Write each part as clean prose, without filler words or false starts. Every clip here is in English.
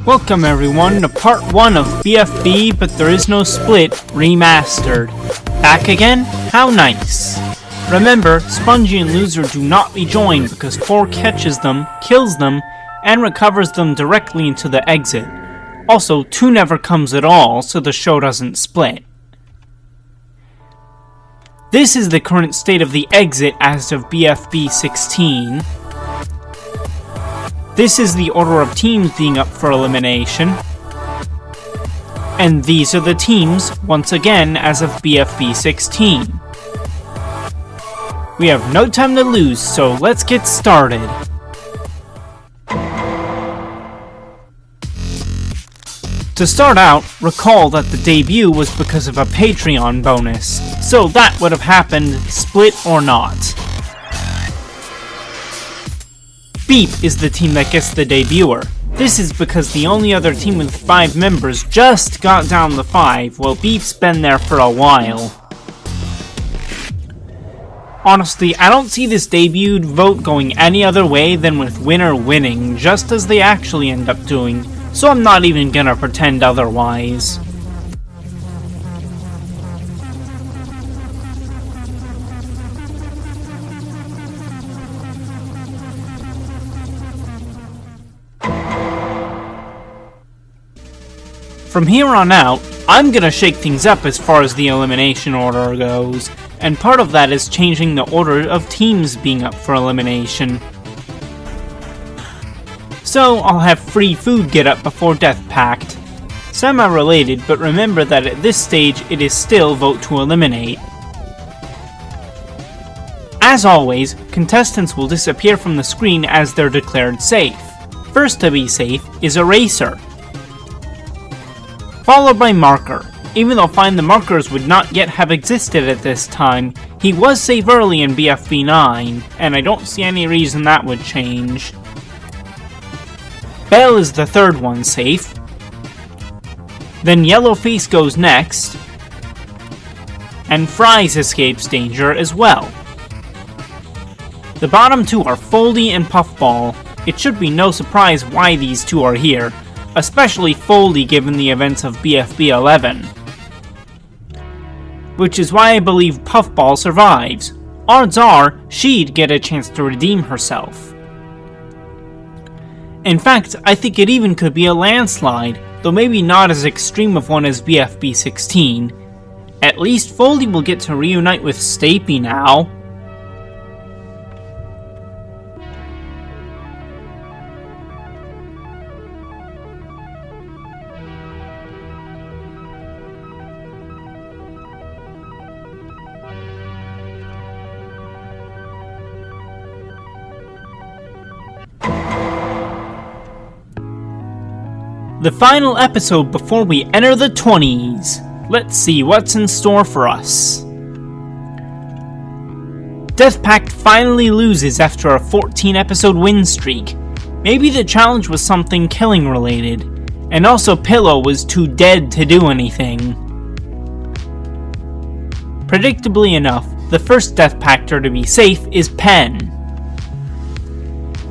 Welcome everyone to part 1 of BFB, but there is no split, Remastered. Back again? How nice. Remember, Spongy and Loser do not rejoin because 4 catches them, kills them, and recovers them directly into the exit. Also, 2 never comes at all, so the show doesn't split. This is the current state of the exit as of BFB 16. This is the order of teams being up for elimination. And these are the teams, once again, as of BFB 16. We have no time to lose, so let's get started. To start out, recall that the debut was because of a Patreon bonus, so that would have happened, split or not. Beep is the team that gets the debuter. This is because the only other team with 5 members just got down to 5, while Beep's been there for a while. Honestly, I don't see this debuted vote going any other way than with winner winning, just as they actually end up doing, so I'm not even gonna pretend otherwise. From here on out, I'm gonna shake things up as far as the elimination order goes, and part of that is changing the order of teams being up for elimination. So I'll have free food get up before Death Pact. Semi-related, but remember that at this stage it is still vote to eliminate. As always, contestants will disappear from the screen as they're declared safe. First to be safe is Eraser, followed by Marker. Even though Find the Markers would not yet have existed at this time, he was safe early in BFB 9, and I don't see any reason that would change. Bell is the third one safe. Then Yellowface goes next, and Fries escapes danger as well. The bottom 2 are Foldy and Puffball. It should be no surprise why these 2 are here, especially Foldy given the events of BFB 11. Which is why I believe Puffball survives. Odds are, she'd get a chance to redeem herself. In fact, I think it even could be a landslide, though maybe not as extreme of one as BFB 16. At least Foldy will get to reunite with Stapy now. The final episode before we enter the 20s. Let's see what's in store for us. Death Pact finally loses after a 14 episode win streak. Maybe the challenge was something killing related, and also Pillow was too dead to do anything. Predictably enough, the first Death Pacter to be safe is Pen,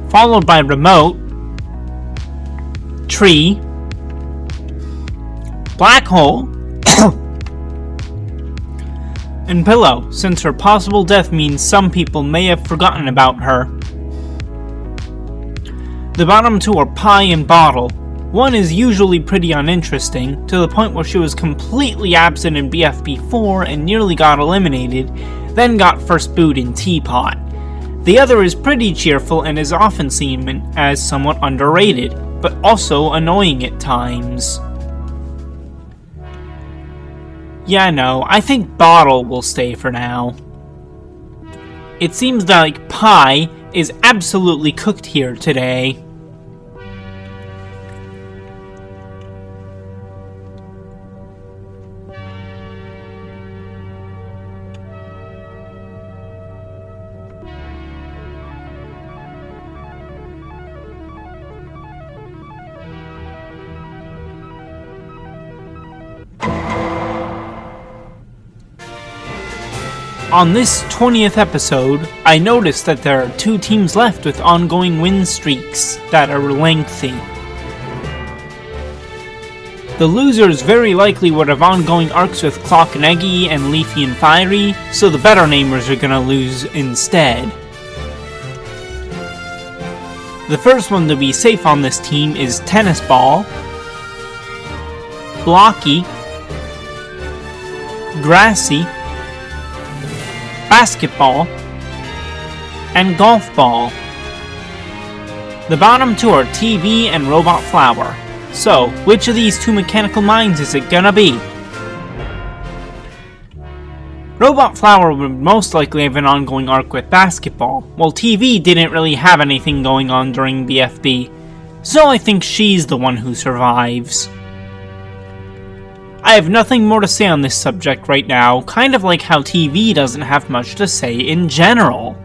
followed by Remote, Tree, Black Hole, and Pillow, since her possible death means some people may have forgotten about her. The bottom 2 are Pie and Bottle. One is usually pretty uninteresting, to the point where she was completely absent in BFB 4 and nearly got eliminated, then got first boot in Teapot. The other is pretty cheerful and is often seen as somewhat underrated, but also annoying at times. Yeah, no, I think Bottle will stay for now. It seems like Pie is absolutely cooked here today. On this 20th episode, I noticed that there are 2 teams left with ongoing win streaks that are lengthy. The losers very likely would have ongoing arcs with Clock and Eggy and Leafy and Fiery, so the better namers are gonna lose instead. The first one to be safe on this team is Tennis Ball, Blocky, Grassy, Basketball, and Golf Ball. The bottom two are TV and Robot Flower. So, which of these two mechanical minds is it gonna be? Robot Flower would most likely have an ongoing arc with Basketball, while TV didn't really have anything going on during BFB, so I think she's the one who survives. I have nothing more to say on this subject right now, kind of like how TV doesn't have much to say in general.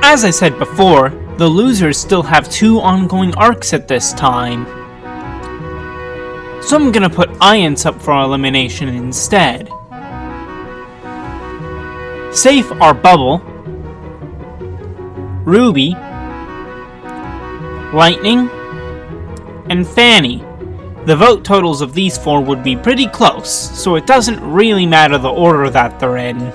As I said before, the losers still have 2 ongoing arcs at this time. So I'm gonna put Iance up for elimination instead. Safe are Bubble, Ruby, Lightning, and Fanny. The vote totals of these 4 would be pretty close, so it doesn't really matter the order that they're in.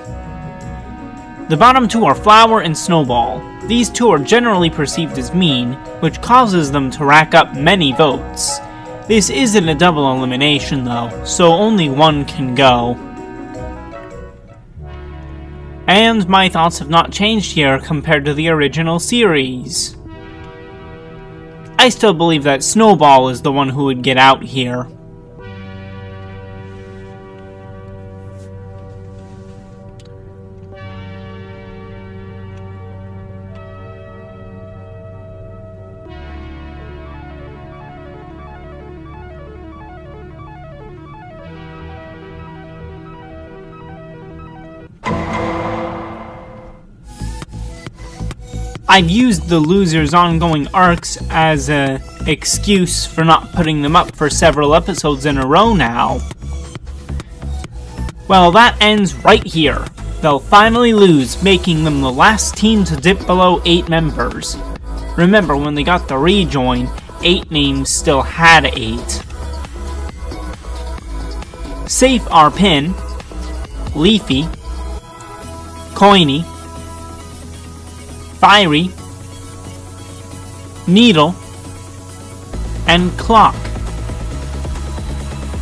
The bottom 2 are Flower and Snowball. These 2 are generally perceived as mean, which causes them to rack up many votes. This isn't a double elimination though, so only one can go. And my thoughts have not changed here compared to the original series. I still believe that Snowball is the one who would get out here. I've used the losers' ongoing arcs as an excuse for not putting them up for several episodes in a row now. Well, that ends right here. They'll finally lose, making them the last team to dip below 8 members. Remember, when they got the rejoin, 8 names still had 8. Safe are Pin, Leafy, Coiny, Fiery, Needle, and Clock.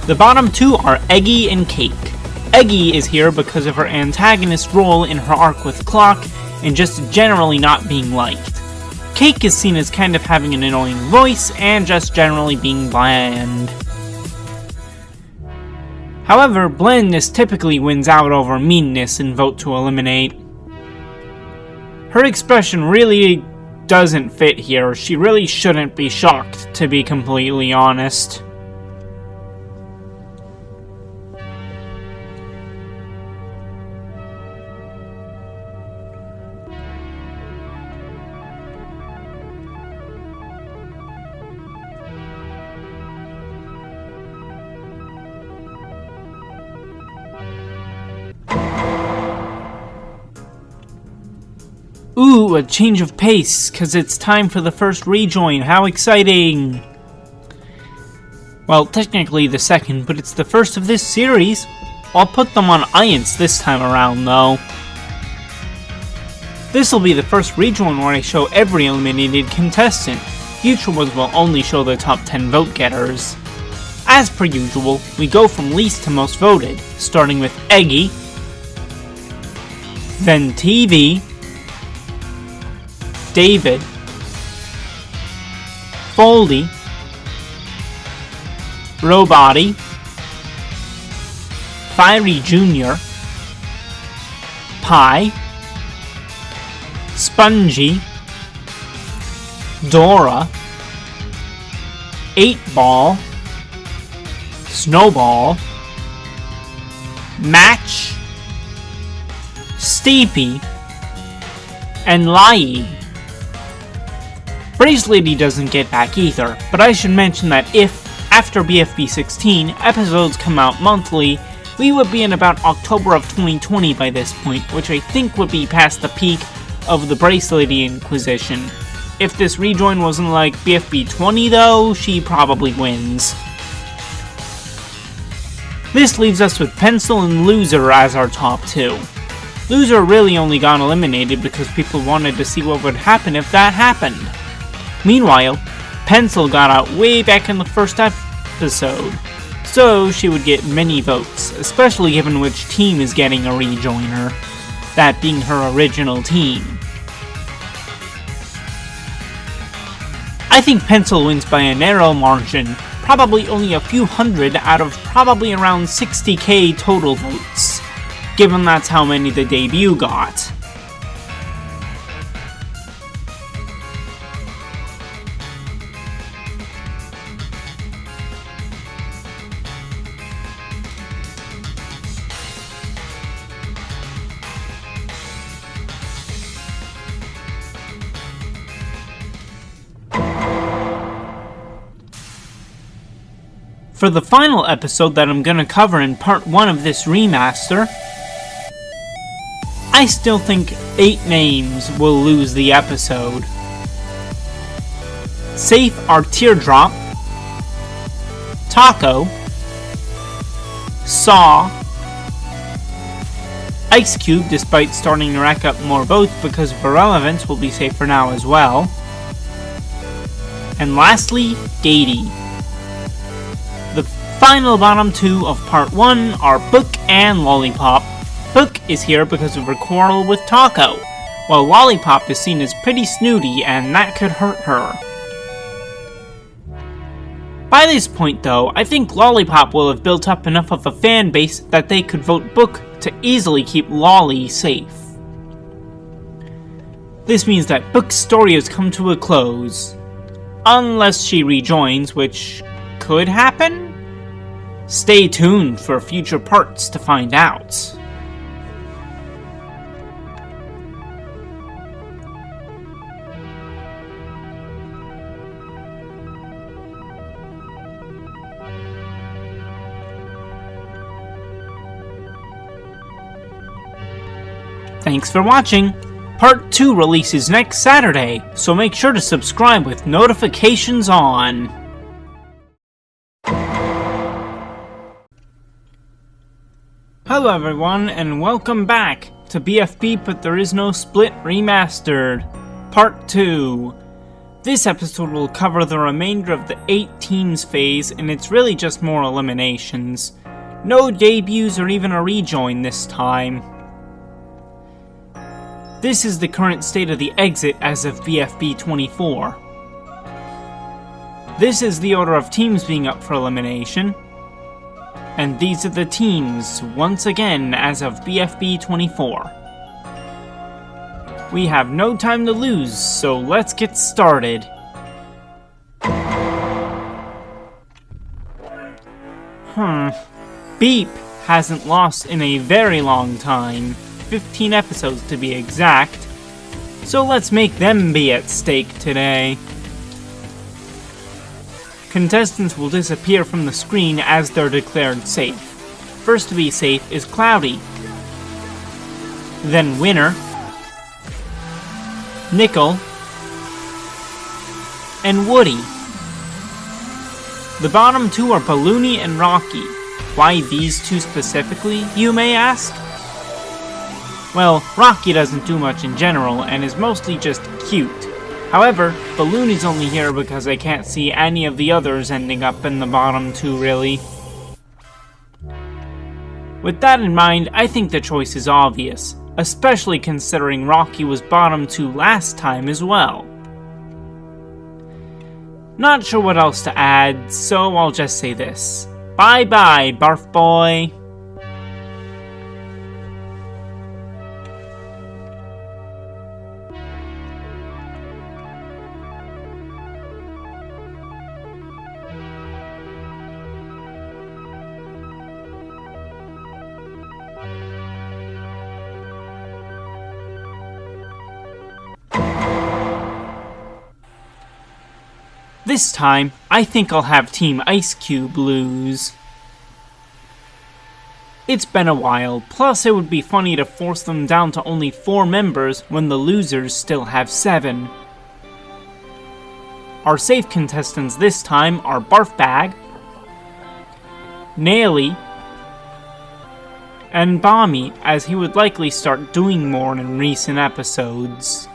The bottom 2 are Eggy and Cake. Eggy is here because of her antagonist role in her arc with Clock and just generally not being liked. Cake is seen as kind of having an annoying voice and just generally being bland. However, blandness typically wins out over meanness in Vote to Eliminate. Her expression really doesn't fit here. She really shouldn't be shocked, to be completely honest. Ooh, a change of pace, because it's time for the first rejoin. How exciting! Well, technically the second, but it's the first of this series. I'll put them on Iance this time around, though. This will be the first rejoin where I show every eliminated contestant. Future ones will only show the top 10 vote getters. As per usual, we go from least to most voted, starting with Eggy, then TV, David, Foldy, Robotty, Fiery Jr., Pie, Spongy, Dora, 8-Ball, Snowball, Match, Steepy, and Lai. Brace Lady doesn't get back either, but I should mention that if, after BFB 16, episodes come out monthly, we would be in about October of 2020 by this point, which I think would be past the peak of the Brace Lady Inquisition. If this rejoin wasn't like BFB 20 though, she probably wins. This leaves us with Pencil and Loser as our top two. Loser really only got eliminated because people wanted to see what would happen if that happened. Meanwhile, Pencil got out way back in the first episode, so she would get many votes, especially given which team is getting a rejoiner, that being her original team. I think Pencil wins by a narrow margin, probably only a few hundred out of probably around 60k total votes, given that's how many the debut got. For the final episode that I'm gonna cover in part 1 of this remaster, I still think 8 names will lose the episode. Safe are Teardrop, Taco, Saw, Ice Cube, despite starting to rack up more votes because of irrelevance, will be safe for now as well. And lastly, Gatey. The final bottom two of part 1 are Book and Lollipop. Book is here because of her quarrel with Taco, while Lollipop is seen as pretty snooty and that could hurt her. By this point though, I think Lollipop will have built up enough of a fan base that they could vote Book to easily keep Lolly safe. This means that Book's story has come to a close. Unless she rejoins, which could happen? Stay tuned for future parts to find out. Thanks for watching! Part 2 releases next Saturday, so make sure to subscribe with notifications on. Hello everyone, and welcome back to BFB But There Is No Split Remastered, Part 2. This episode will cover the remainder of the 8 teams phase, and it's really just more eliminations. No debuts or even a rejoin this time. This is the current state of the exit as of BFB 24. This is the order of teams being up for elimination. And these are the teams, once again, as of BFB 24. We have no time to lose, so let's get started. Beep hasn't lost in a very long time, 15 episodes to be exact, so let's make them be at stake today. Contestants will disappear from the screen as they're declared safe. First to be safe is Cloudy, then Winner, Nickel, and Woody. The bottom two are Balloony and Rocky. Why these two specifically, you may ask? Well, Rocky doesn't do much in general and is mostly just cute. However, Balloony's only here because I can't see any of the others ending up in the bottom two, really. With that in mind, I think the choice is obvious, especially considering Rocky was bottom two last time as well. Not sure what else to add, so I'll just say this. Bye-bye, Barf Boy! This time, I think I'll have Team Ice Cube lose. It's been a while, plus it would be funny to force them down to only 4 members when the losers still have 7. Our safe contestants this time are Barfbag, Naily, and Bommy, as he would likely start doing more in recent episodes.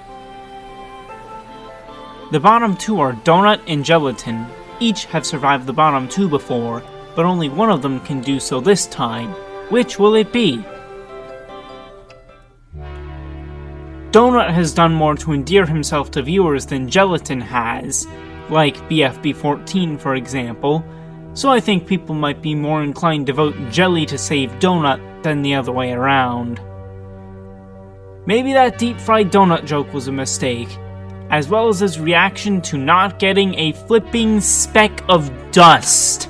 The bottom 2 are Donut and Gelatin. Each have survived the bottom 2 before, but only one of them can do so this time. Which will it be? Donut has done more to endear himself to viewers than Gelatin has, like BFB 14 for example, so I think people might be more inclined to vote Jelly to save Donut than the other way around. Maybe that deep fried donut joke was a mistake, as well as his reaction to not getting a flipping speck of dust.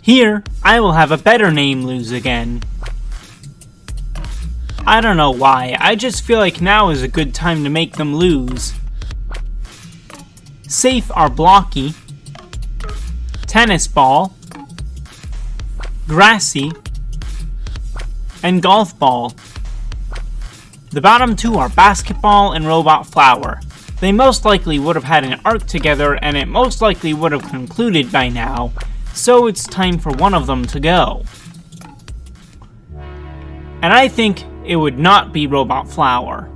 Here, I will have a better name lose again. I don't know why, I just feel like now is a good time to make them lose. Safe are Blocky, Tennis Ball, Grassy, and Golf Ball. The bottom 2 are Basketball and Robot Flower. They most likely would have had an arc together and it most likely would have concluded by now, so it's time for one of them to go. And I think it would not be Robot Flower.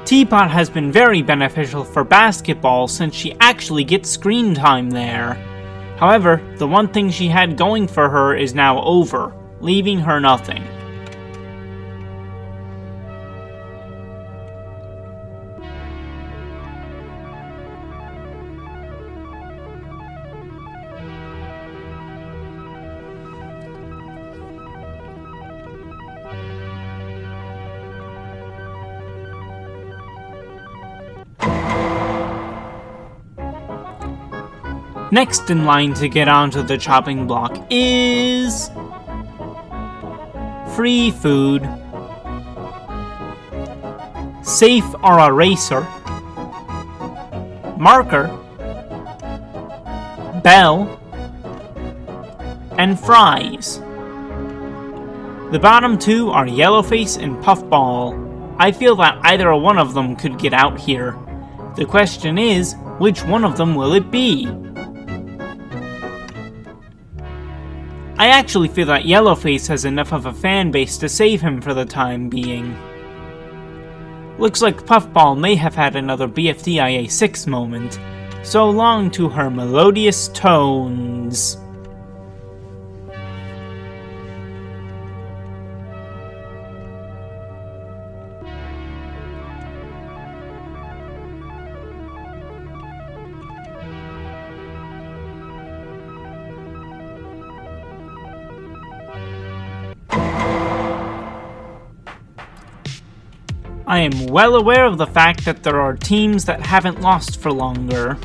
Teapot has been very beneficial for Basketball since she actually gets screen time there. However, the one thing she had going for her is now over, leaving her nothing. Next in line to get onto the chopping block is Free Food. Safe are Eraser, Marker, Bell, and Fries. The bottom 2 are Yellowface and Puffball. I feel that either one of them could get out here. The question is, which one of them will it be? I actually feel that Yellowface has enough of a fan base to save him for the time being. Looks like Puffball may have had another BFDIA 6 moment. So long to her melodious tones. I am well aware of the fact that there are teams that haven't lost for longer.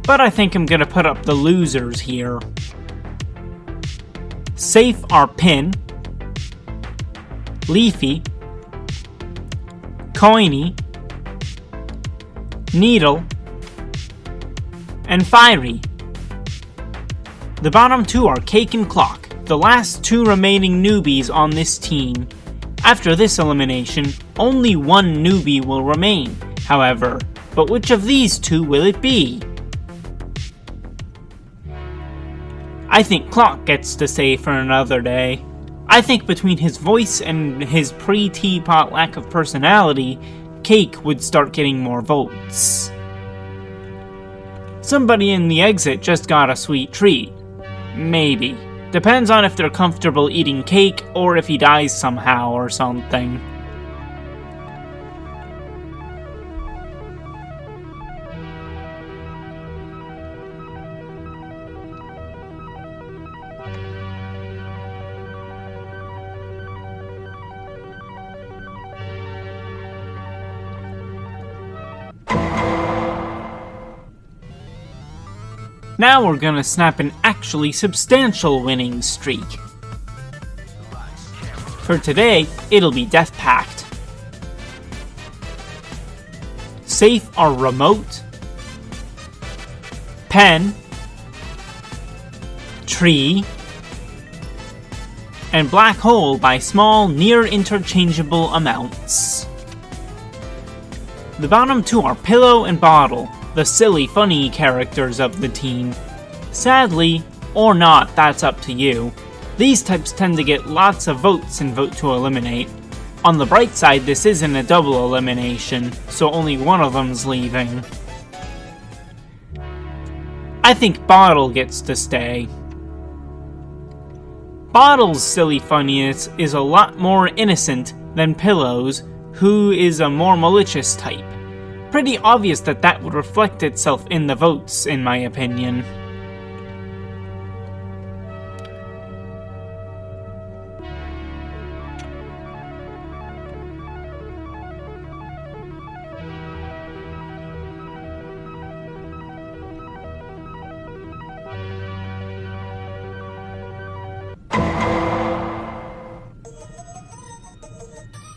But I think I'm gonna put up the losers here. Safe are Pin, Leafy, Coiny, Needle, and Fiery. The bottom 2 are Cake and Clock, the last 2 remaining newbies on this team. After this elimination, only one newbie will remain, however, but which of these 2 will it be? I think Clock gets to stay for another day. I think between his voice and his pre-Teapot lack of personality, Cake would start getting more votes. Somebody in the exit just got a sweet treat. Maybe. Depends on if they're comfortable eating cake or if he dies somehow or something. Now we're gonna snap an actually substantial winning streak. For today, it'll be Death Pact. Safe are Remote, Pen, Tree, and Black Hole by small, near-interchangeable amounts. The bottom two are Pillow and Bottle, the silly, funny characters of the team. Sadly, or not, that's up to you. These types tend to get lots of votes in Vote to Eliminate. On the bright side, this isn't a double elimination, so only one of them's leaving. I think Bottle gets to stay. Bottle's silly funniness is a lot more innocent than Pillow's, who is a more malicious type. Pretty obvious that that would reflect itself in the votes, in my opinion.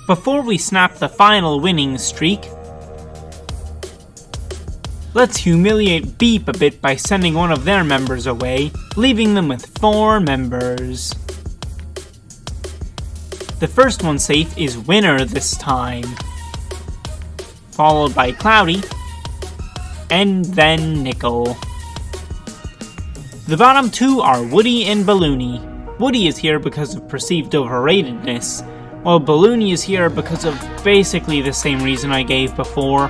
Before we snap the final winning streak, let's humiliate Beep a bit by sending one of their members away, leaving them with 4 members. The first one safe is Winner this time, followed by Cloudy, and then Nickel. The bottom 2 are Woody and Balloony. Woody is here because of perceived overratedness, while Balloony is here because of basically the same reason I gave before.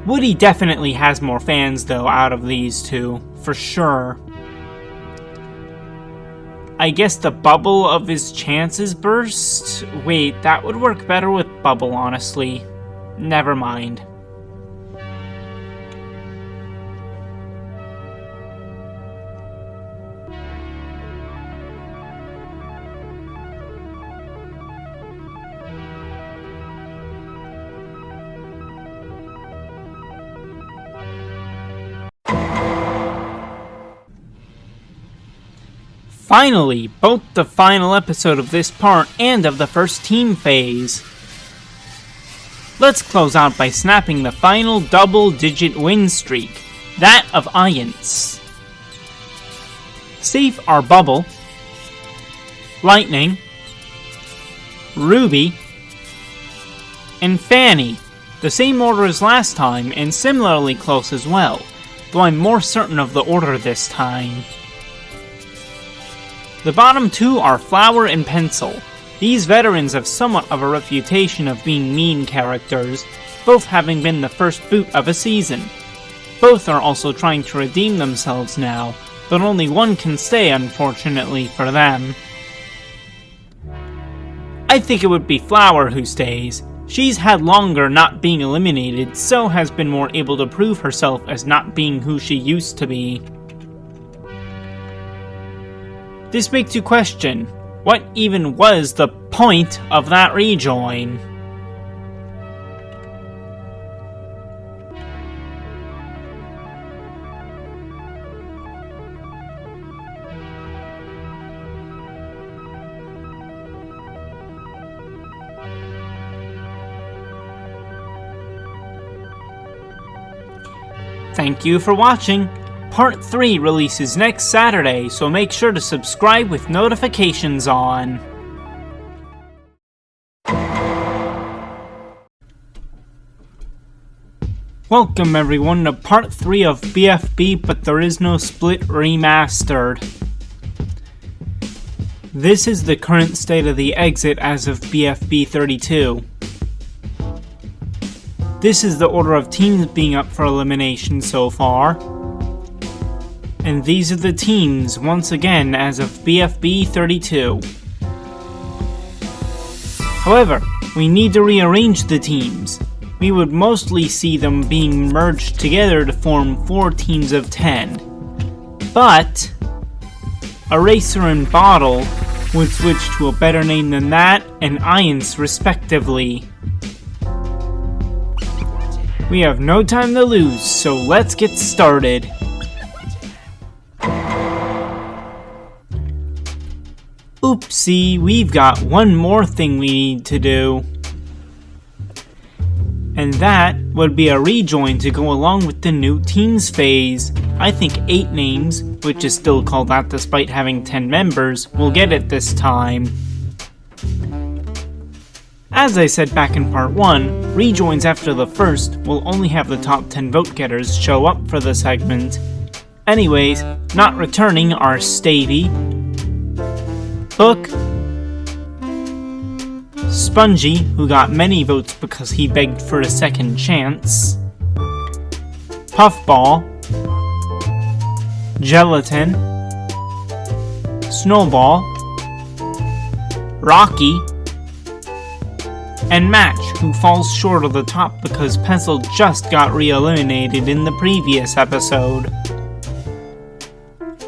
Woody definitely has more fans though out of these two, for sure. I guess the bubble of his chances burst? Wait, that would work better with bubble, honestly. Never mind. Finally, both the final episode of this part and of the first team phase. Let's close out by snapping the final double-digit win streak, that of Iance. Safe are Bubble, Lightning, Ruby, and Fanny, the same order as last time and similarly close as well, though I'm more certain of the order this time. The bottom 2 are Flower and Pencil. These veterans have somewhat of a reputation of being mean characters, both having been the first boot of a season. Both are also trying to redeem themselves now, but only one can stay, unfortunately for them. I think it would be Flower who stays. She's had longer not being eliminated, so has been more able to prove herself as not being who she used to be. This makes you question, what even was the point of that rejoin? Thank you for watching. Part 3 releases next Saturday, so make sure to subscribe with notifications on. Welcome everyone to Part 3 of BFB, but there is no split Remastered. This is the current state of the exit as of BFB 32. This is the order of teams being up for elimination so far. And these are the teams, once again, as of BFB 32. However, we need to rearrange the teams. We would mostly see them being merged together to form 4 teams of 10. But Eraser and Bottle would switch to a better name than that, and Iance respectively. We have no time to lose, so let's get started. Oopsie, we've got one more thing we need to do. And that would be a rejoin to go along with the new teams phase. I think 8 names, which is still called that despite having 10 members, will get it this time. As I said back in part 1, rejoins after the first will only have the top 10 vote getters show up for the segment. Anyways, not returning are Stavey, Book, Spongy, who got many votes because he begged for a second chance, Puffball, Gelatin, Snowball, Rocky, and Match, who falls short of the top because Pencil just got re-eliminated in the previous episode.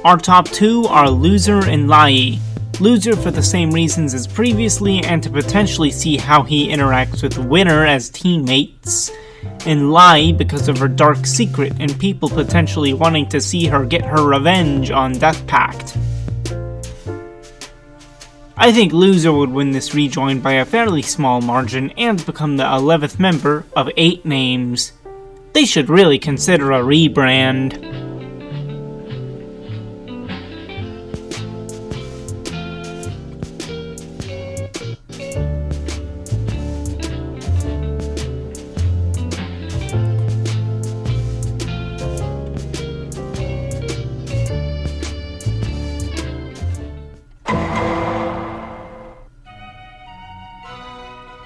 Our top 2 are Loser and Lai. Loser for the same reasons as previously and to potentially see how he interacts with Winner as teammates, and Lai because of her dark secret and people potentially wanting to see her get her revenge on Death Pact. I think Loser would win this rejoin by a fairly small margin and become the 11th member of 8 names. They should really consider a rebrand.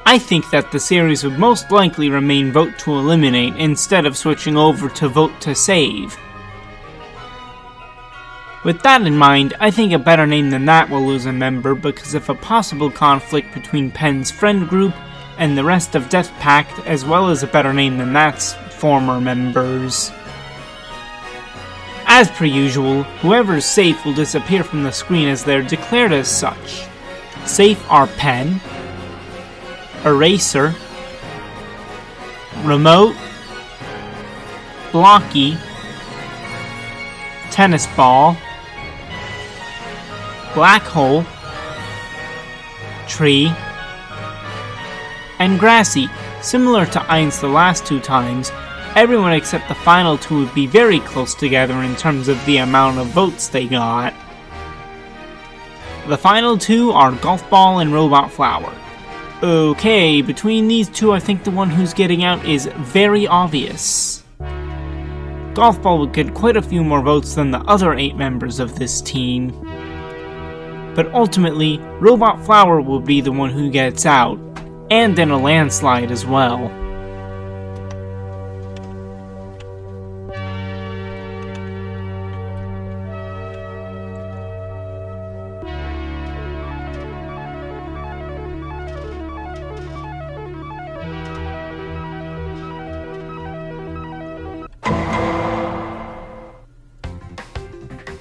I think that the series would most likely remain Vote to Eliminate instead of switching over to Vote to Save. With that in mind, I think a better name than that will lose a member because of a possible conflict between Pen's friend group and the rest of Death Pact, as well as a better name than that's former members. As per usual, whoever's safe will disappear from the screen as they're declared as such. Safe are Pen, Eraser, Remote, Blocky, Tennis Ball, Black Hole, Tree, and Grassy. Similar to Ainz the last 2 times, everyone except the final 2 would be very close together in terms of the amount of votes they got. The final 2 are Golf Ball and Robot Flower. Okay, between these 2 I think the one who's getting out is very obvious. Golf Ball would get quite a few more votes than the other 8 members of this team. But ultimately, Robot Flower will be the one who gets out, and in a landslide as well.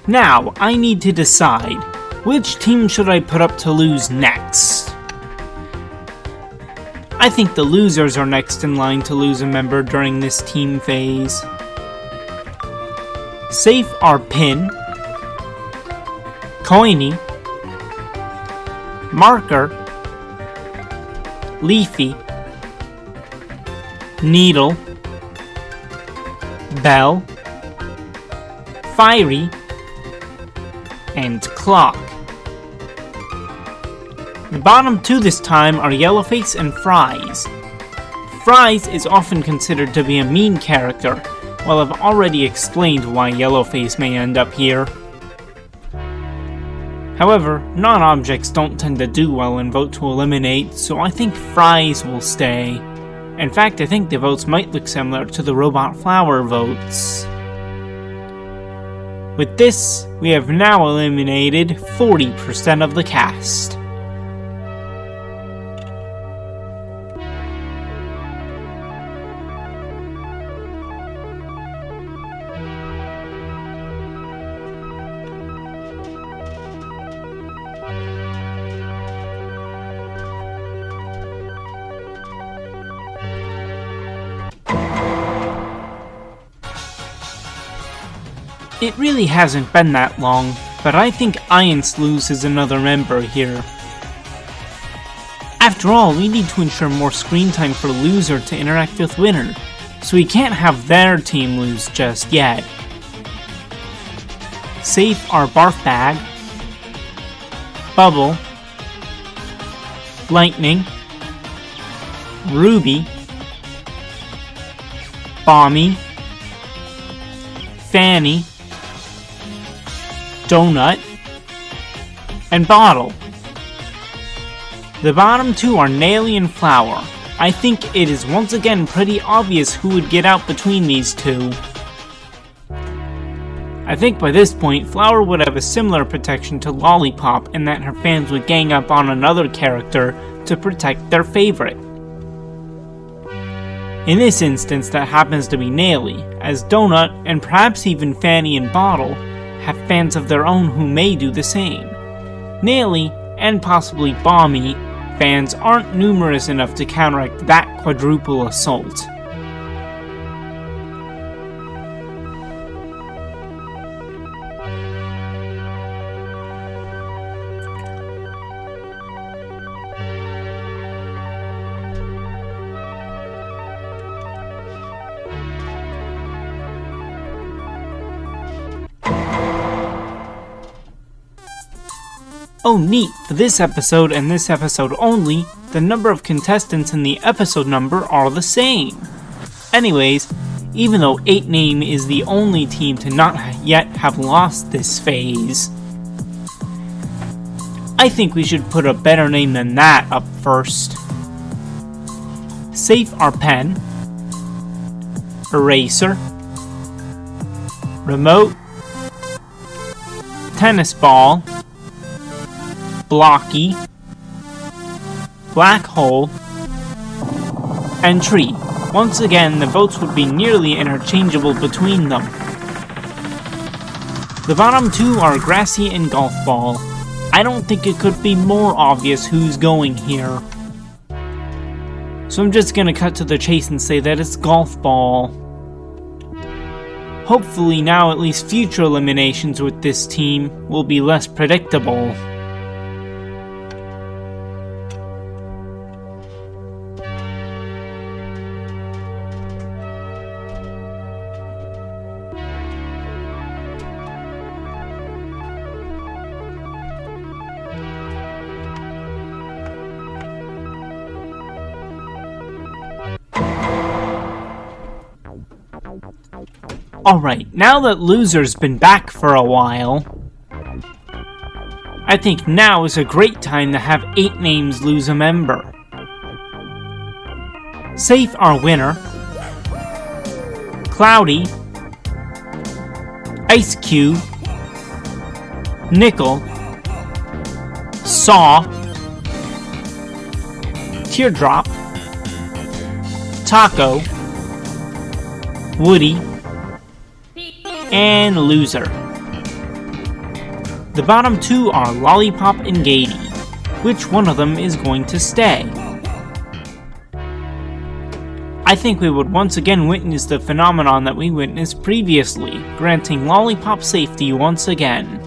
Now, I need to decide, which team should I put up to lose next? I think the losers are next in line to lose a member during this team phase. Safe are Pin, Coiny, Marker, Leafy, Needle, Bell, Fiery, and Clock. The bottom 2 this time are Yellowface and Fries. Fries is often considered to be a mean character, while I've already explained why Yellowface may end up here. However, non-objects don't tend to do well in Vote to Eliminate, so I think Fries will stay. In fact, I think the votes might look similar to the Robot Flower votes. With this, we have now eliminated 40% of the cast. It really hasn't been that long, but I think Iance loses another member here. After all, we need to ensure more screen time for Loser to interact with Winner, so we can't have their team lose just yet. Safe our Barf Bag, Bubble, Lightning, Ruby, Bommy, Fanny, Donut, and Bottle. The bottom two are Naily and Flower. I think it is once again pretty obvious who would get out between these two. I think by this point, Flower would have a similar protection to Lollipop in that her fans would gang up on another character to protect their favorite. In this instance, that happens to be Naily, as Donut, and perhaps even Fanny and Bottle, have fans of their own who may do the same. Naily, and possibly Bommy, fans aren't numerous enough to counteract that quadruple assault. Oh neat, for this episode and this episode only, the number of contestants and the episode number are the same. Anyways, even though 8-Name is the only team to not yet have lost this phase, I think we should put a better name than that up first. Safe our Pen, Eraser, Remote, Tennis Ball, Blocky, Black Hole, and Tree. Once again, the votes would be nearly interchangeable between them. The bottom two are Grassy and Golf Ball. I don't think it could be more obvious who's going here. So I'm just gonna cut to the chase and say that it's Golf Ball. Hopefully now at least future eliminations with this team will be less predictable. Alright, now that Loser's been back for a while, I think now is a great time to have 8-Names lose a member. Safe our Winner, Cloudy, Ice Cube, Nickel, Saw, Teardrop, Taco, Woody, and Loser. The bottom two are Lollipop and Gady. Which one of them is going to stay? I think we would once again witness the phenomenon that we witnessed previously, granting Lollipop safety once again.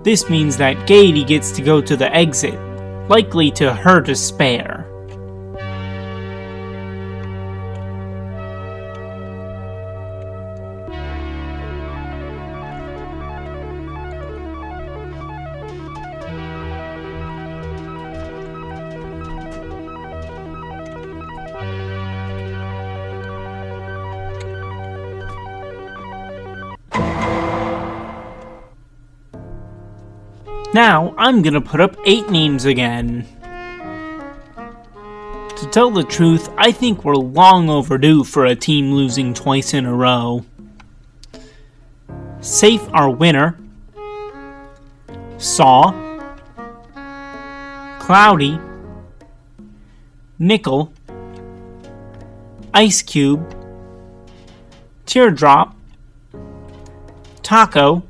This means that Gady gets to go to the exit, likely to her despair. Now, I'm gonna put up 8-Names again. To tell the truth, I think we're long overdue for a team losing twice in a row. Safe our Winner, Saw, Cloudy, Nickel, Ice Cube, Teardrop, Taco,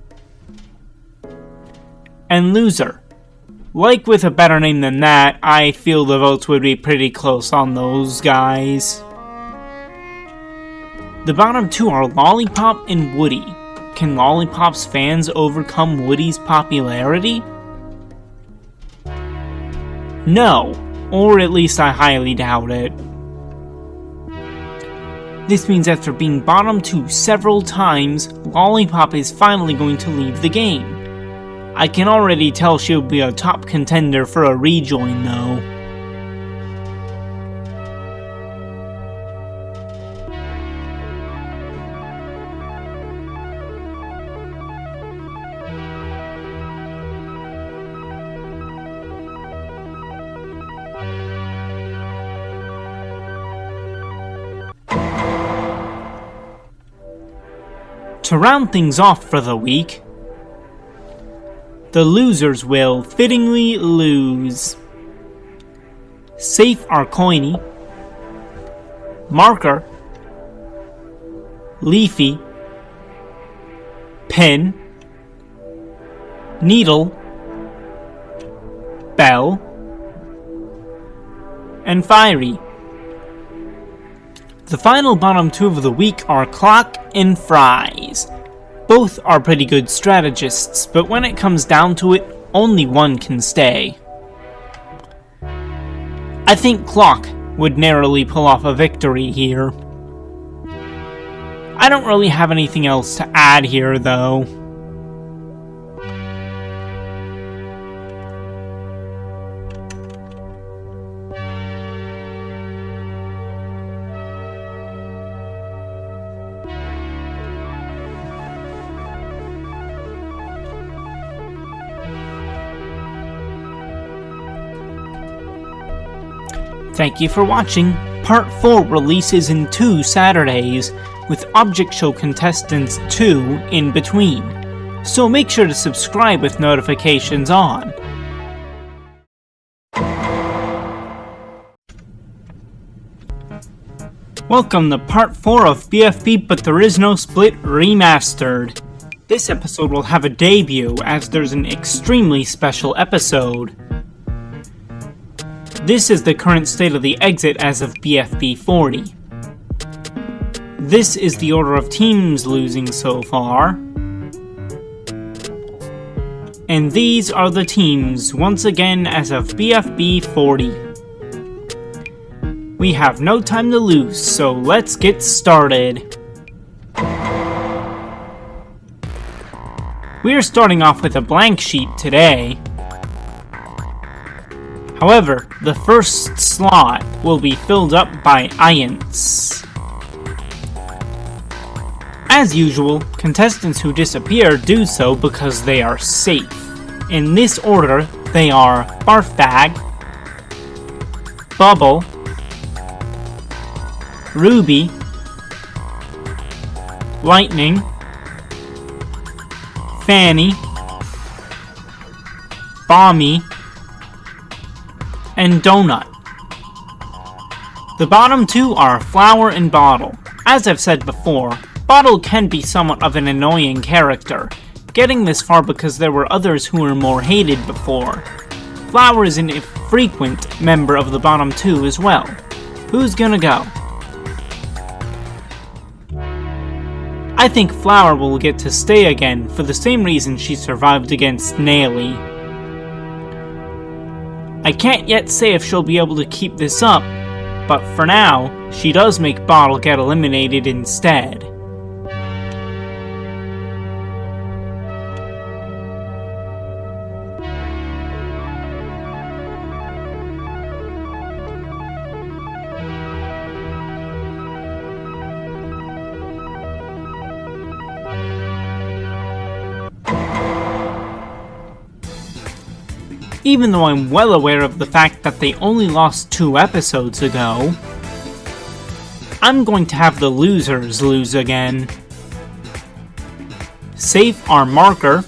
and Loser. Like with a better name than that, I feel the votes would be pretty close on those guys. The bottom two are Lollipop and Woody. Can Lollipop's fans overcome Woody's popularity? No, or at least I highly doubt it. This means after being bottom two several times, Lollipop is finally going to leave the game. I can already tell she'll be a top contender for a rejoin though. To round things off for the week, the losers will fittingly lose. Safe are Coiny, Marker, Leafy, Pin, Needle, Bell, and Fiery. The final bottom two of the week are Clock and Fries. Both are pretty good strategists, but when it comes down to it, only one can stay. I think Clock would narrowly pull off a victory here. I don't really have anything else to add here though. Thank you for watching. Part 4 releases in 2 Saturdays, with Object Show Contestants 2 in between. So make sure to subscribe with notifications on. Welcome to Part 4 of BFB But There Is No Split Remastered. This episode will have a debut, as there's an extremely special episode. This is the current state of the exit as of BFB 40. This is the order of teams losing so far. And these are the teams once again as of BFB 40. We have no time to lose, so let's get started. We are starting off with a blank sheet today. However, the first slot will be filled up by Iants. As usual, contestants who disappear do so because they are safe. In this order, they are Barf Bag, Bubble, Ruby, Lightning, Fanny, Bommy, and Donut. The bottom two are Flower and Bottle. As I've said before, Bottle can be somewhat of an annoying character, getting this far because there were others who were more hated before. Flower is an infrequent member of the bottom two as well. Who's gonna go? I think Flower will get to stay again for the same reason she survived against Naily. I can't yet say if she'll be able to keep this up, but for now, she does make Bottle get eliminated instead. Even though I'm well aware of the fact that they only lost 2 episodes ago, I'm going to have the losers lose again. Safe are Marker,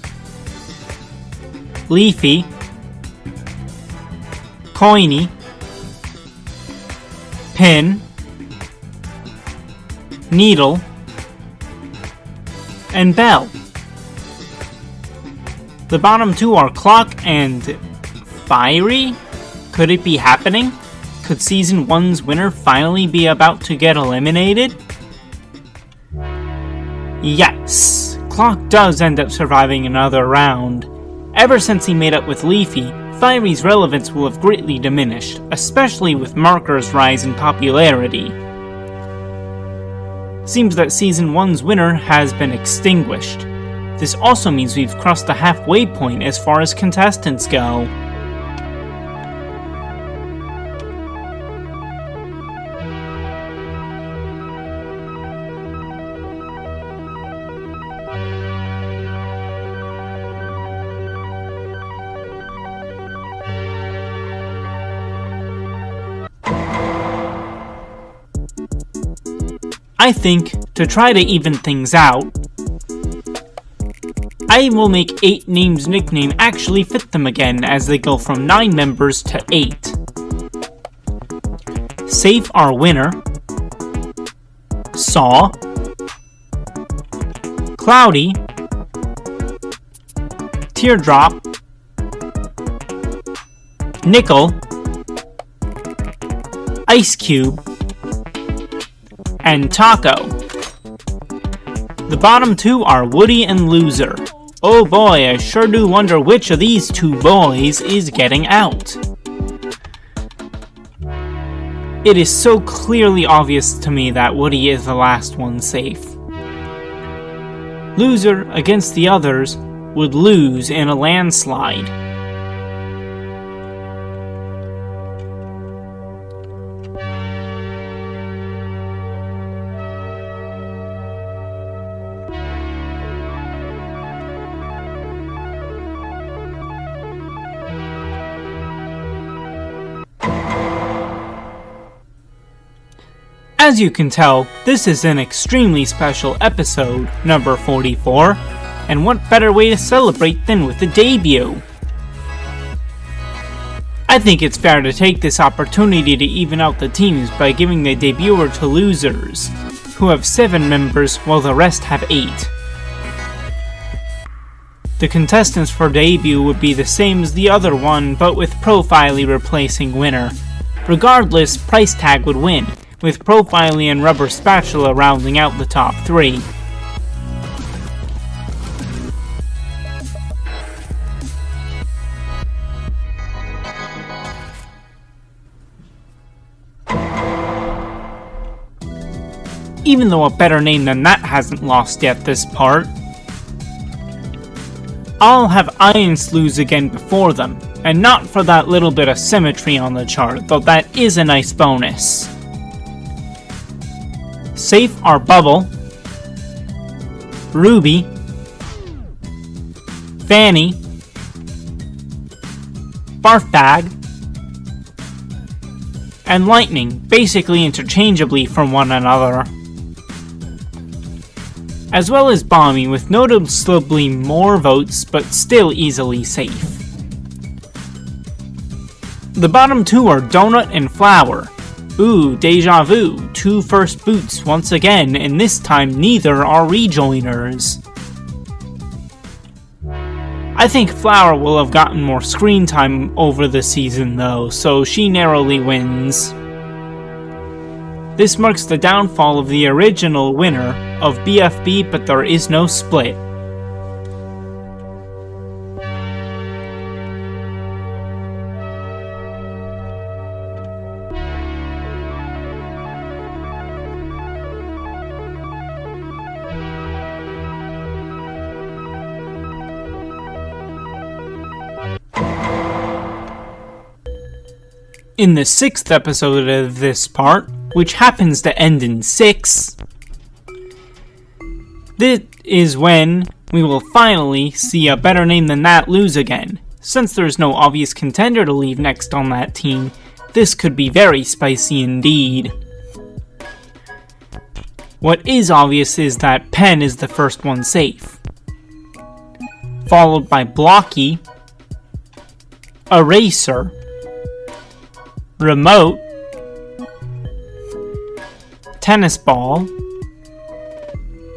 Leafy, Coiny, Pin, Needle, and Bell. The bottom two are Clock and Fiery? Could it be happening? Could Season 1's winner finally be about to get eliminated? Yes, Clock does end up surviving another round. Ever since he made up with Leafy, Firey's relevance will have greatly diminished, especially with Marker's rise in popularity. Seems that Season 1's winner has been extinguished. This also means we've crossed the halfway point as far as contestants go. I think, to try to even things out, I will make 8 names' nickname actually fit them again as they go from 9 members to 8. Safe our winner, Saw, Cloudy, Teardrop, Nickel, Ice Cube, and Taco. The bottom 2 are Woody and Loser. Oh boy, I sure do wonder which of these 2 boys is getting out. It is so clearly obvious to me that Woody is the last one safe. Loser, against the others, would lose in a landslide. As you can tell, this is an extremely special episode, number 44, and what better way to celebrate than with a debut? I think it's fair to take this opportunity to even out the teams by giving the debuter to Losers, who have 7 members while the rest have 8. The contestants for debut would be the same as the other one, but with Profiley replacing winner. Regardless, Price Tag would win, with Profiley and Rubber Spatula rounding out the top 3. Even though a better name than that hasn't lost yet this part, I'll have Irons lose again before them, and not for that little bit of symmetry on the chart, though that is a nice bonus. Safe are Bubble, Ruby, Fanny, Barf Bag, and Lightning, basically interchangeably from one another. As well as Bomby with noticeably more votes but still easily safe. The bottom 2 are Donut and Flower. Ooh, deja vu, 2 first boots once again, and this time neither are rejoiners. I think Flower will have gotten more screen time over the season though, so she narrowly wins. This marks the downfall of the original winner of BFB, but there is no split. In the 6th episode of this part, which happens to end in 6, this is when we will finally see a better name than that lose again. Since there's no obvious contender to leave next on that team, this could be very spicy indeed. What is obvious is that Pen is the first one safe, followed by Blocky, Eraser, Remote, Tennis Ball,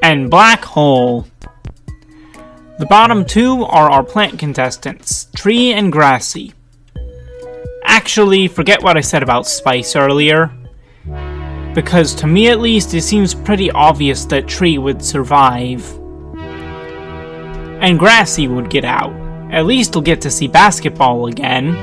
and Black Hole. The bottom 2 are our plant contestants, Tree and Grassy. Actually, forget what I said about Spice earlier. because to me at least, it seems pretty obvious that Tree would survive. And Grassy would get out. At least we'll get to see basketball again.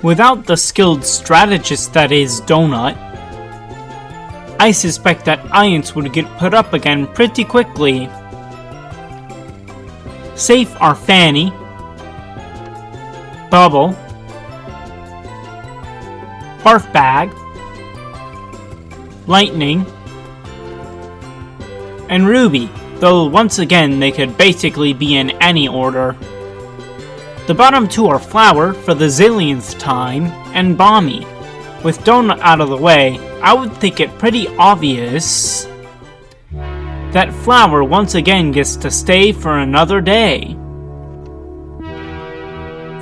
Without the skilled strategist that is Donut, I suspect that Iance would get put up again pretty quickly. Safe are Fanny, Bubble, Barf Bag, Lightning, and Ruby, though once again they could basically be in any order. The bottom two are Flower for the zillionth time, and Bommy. With Donut out of the way, I would think it pretty obvious that Flower once again gets to stay for another day.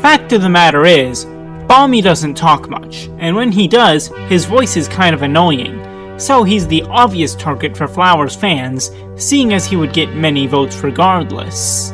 Fact of the matter is, Bommy doesn't talk much, and when he does, his voice is kind of annoying, so he's the obvious target for Flower's fans, seeing as he would get many votes regardless.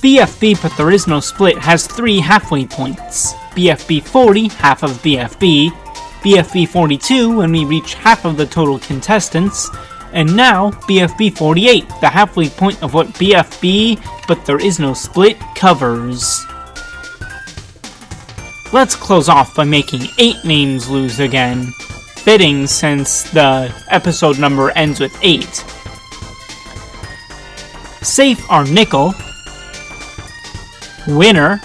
BFB but there is no split has 3 halfway points. BFB 40, half of BFB, BFB 42 when we reach half of the total contestants, and now BFB 48, the halfway point of what BFB but there is no split covers. Let's close off by making 8 names lose again. Fitting since the episode number ends with 8. Safe are Nickel, Winner,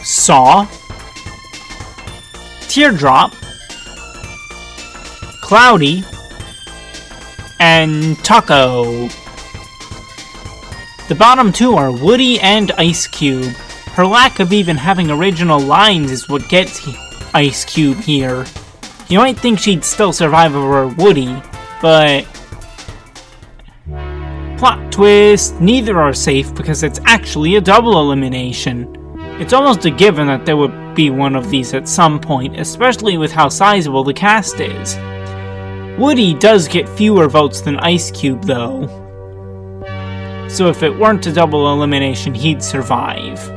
Saw, Teardrop, Cloudy, and Taco. The bottom two are Woody and Ice Cube. Her lack of even having original lines is what gets Ice Cube here. You might think she'd still survive over Woody, but plot twist, neither are safe because it's actually a double elimination. It's almost a given that there would be one of these at some point, especially with how sizable the cast is. Woody does get fewer votes than Ice Cube though, so if it weren't a double elimination, he'd survive.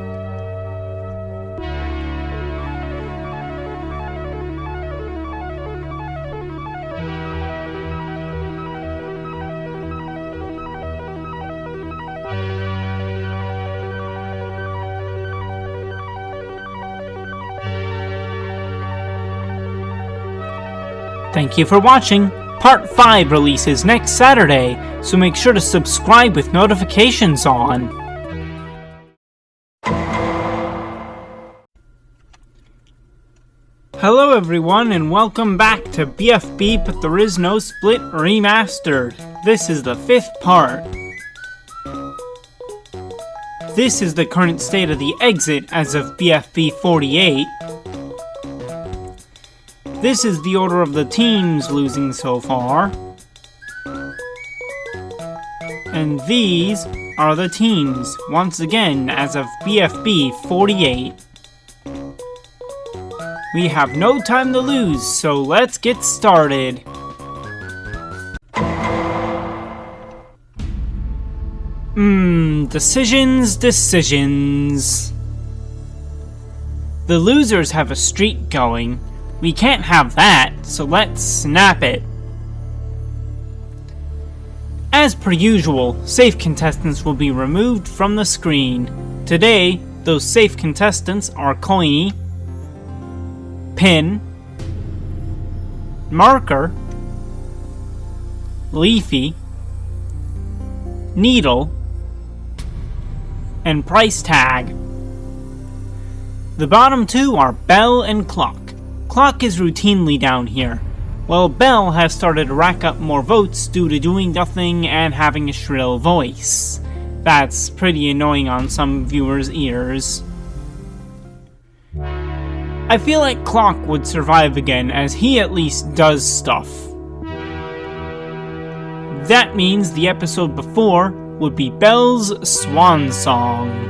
Thank you for watching. Part 5 releases next Saturday, so make sure to subscribe with notifications on. Hello everyone and welcome back to BFB but there is no split Remastered. This is the 5th part. This is the current state of the exit as of BFB 48. This is the order of the teams losing so far. And these are the teams, once again, as of BFB 48. We have no time to lose, so let's get started. Decisions. The losers have a streak going. We can't have that, so let's snap it. As per usual, safe contestants will be removed from the screen. Today, those safe contestants are Coiny, Pin, Marker, Leafy, Needle, and Price Tag. The bottom two are Bell and Clock. Clock is routinely down here. Well, Belle has started to rack up more votes due to doing nothing and having a shrill voice. That's pretty annoying on some viewers' ears. I feel like Clock would survive again, as he at least does stuff. That means the episode before would be Belle's swan song.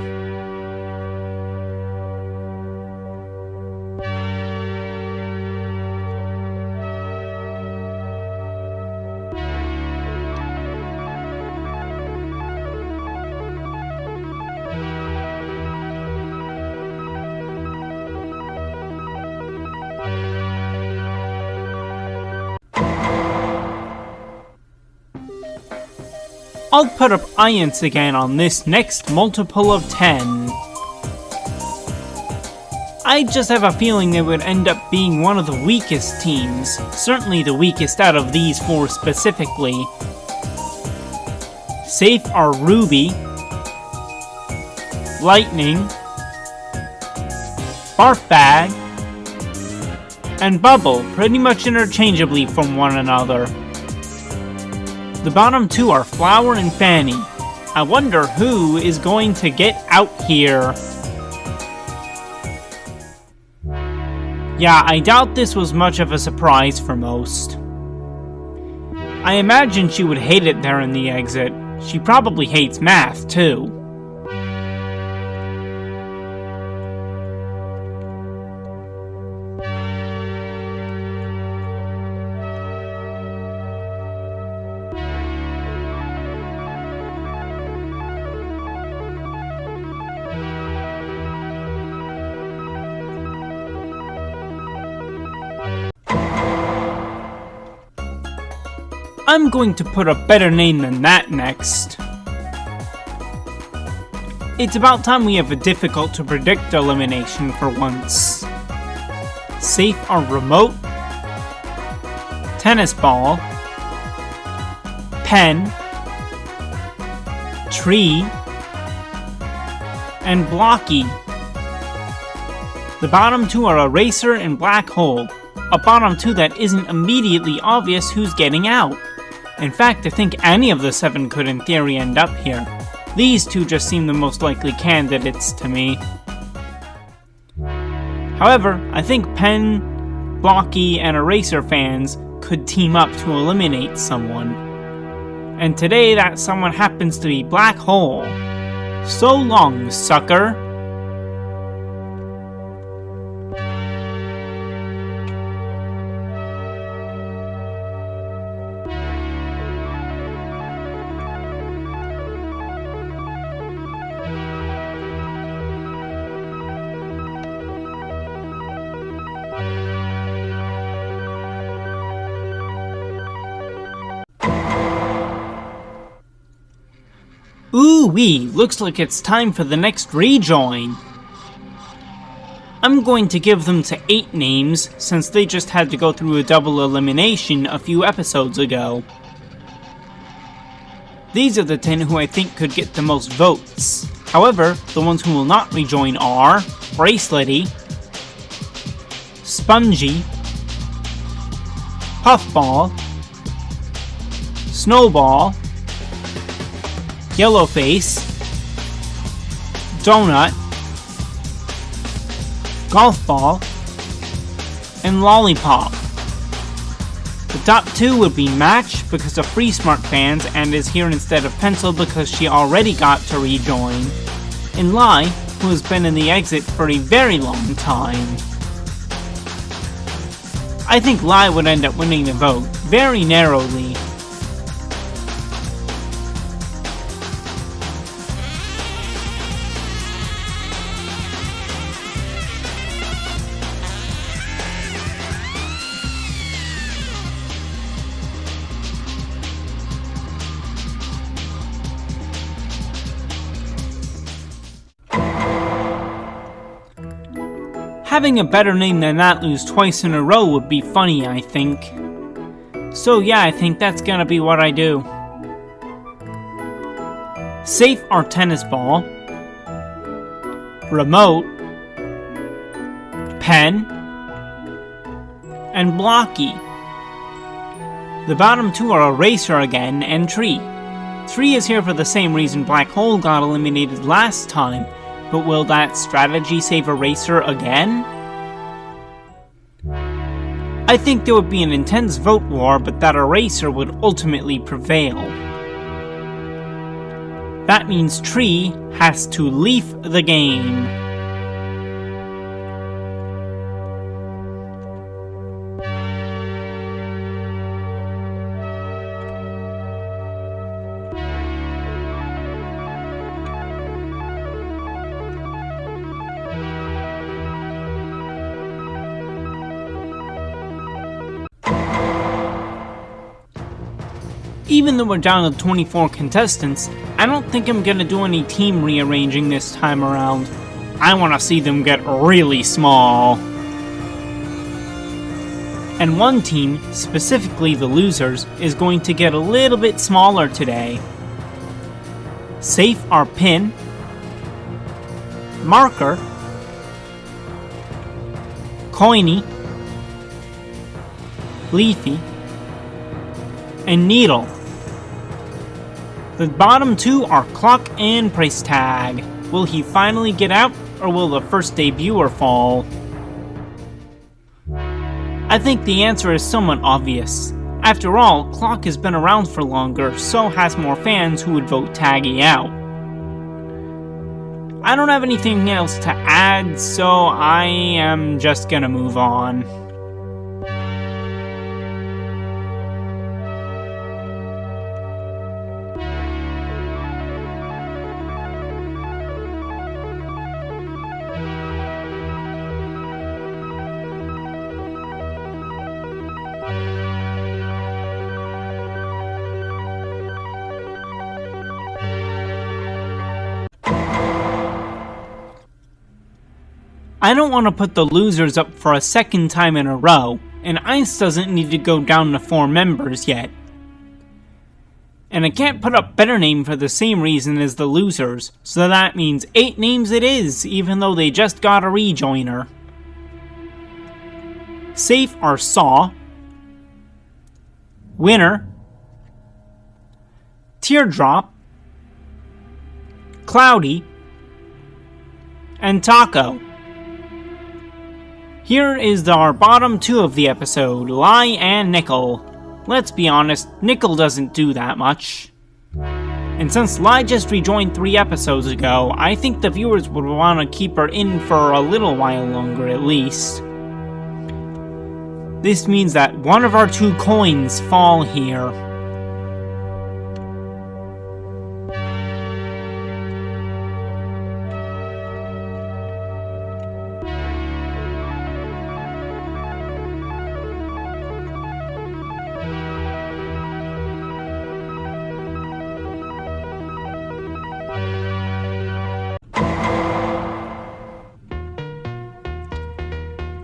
I'll put up Iance again on this next multiple of 10. I just have a feeling they would end up being one of the weakest teams, certainly the weakest out of these four specifically. Safe are Ruby, Lightning, Barf Bag, and Bubble, pretty much interchangeably from one another. The bottom two are Flower and Fanny. I wonder who is going to get out here. Yeah, I doubt this was much of a surprise for most. I imagine she would hate it there in the exit. She probably hates math, too. I'm going to put a better name than that next. It's about time we have a difficult to predict elimination for once. Safe are Remote, Tennis Ball, Pen, Tree, and Blocky. The bottom two are Eraser and Black Hole, a bottom two that isn't immediately obvious who's getting out. In fact, I think any of the 7 could in theory end up here. These two just seem the most likely candidates to me. However, I think Pen, Blocky, and Eraser fans could team up to eliminate someone. And today that someone happens to be Black Hole. So long, sucker! Ooh-wee, looks like it's time for the next rejoin. I'm going to give them to 8 names, since they just had to go through a double elimination a few episodes ago. These are the 10 who I think could get the most votes. However, the ones who will not rejoin are Bracelety, Spongy, Puffball, Snowball, Yellowface, Donut, Golf Ball, and Lollipop. The top 2 would be Match because of Free Smart fans and is here instead of Pencil because she already got to rejoin, and Lai, who has been in the exit for a very long time. I think Lai would end up winning the vote, very narrowly. Having a better name than that lose twice in a row would be funny, I think. So yeah, I think that's gonna be what I do. Safe are Tennis Ball, Remote, Pen, and Blocky. The bottom two are Eraser again and Tree. Tree is here for the same reason Black Hole got eliminated last time, but will that strategy save Eraser again? I think there would be an intense vote war, but that Eraser would ultimately prevail. That means Tree has to leaf the game. Even though we're down to 24 contestants, I don't think I'm gonna do any team rearranging this time around. I wanna see them get really small. And one team, specifically the losers, is going to get a little bit smaller today. Safe are Pin, Marker, Coiny, Leafy, and Needle. The bottom two are Clock and Price Tag. Will he finally get out, or will the first debuter fall? I think the answer is somewhat obvious. After all, Clock has been around for longer, so has more fans who would vote Taggy out. I don't have anything else to add, so I am just gonna move on. I don't want to put the losers up for a second time in a row, and Ice doesn't need to go down to 4 members yet. And I can't put up Better Name for the same reason as the losers, so that means 8 names it is, even though they just got a rejoiner. Safe are Saw, Winner, Teardrop, Cloudy, and Taco. Here is our bottom two of the episode, Lie and Nickel. Let's be honest, Nickel doesn't do that much. And since Lie just rejoined 3 episodes ago, I think the viewers would want to keep her in for a little while longer at least. This means that one of our 2 coins fall here.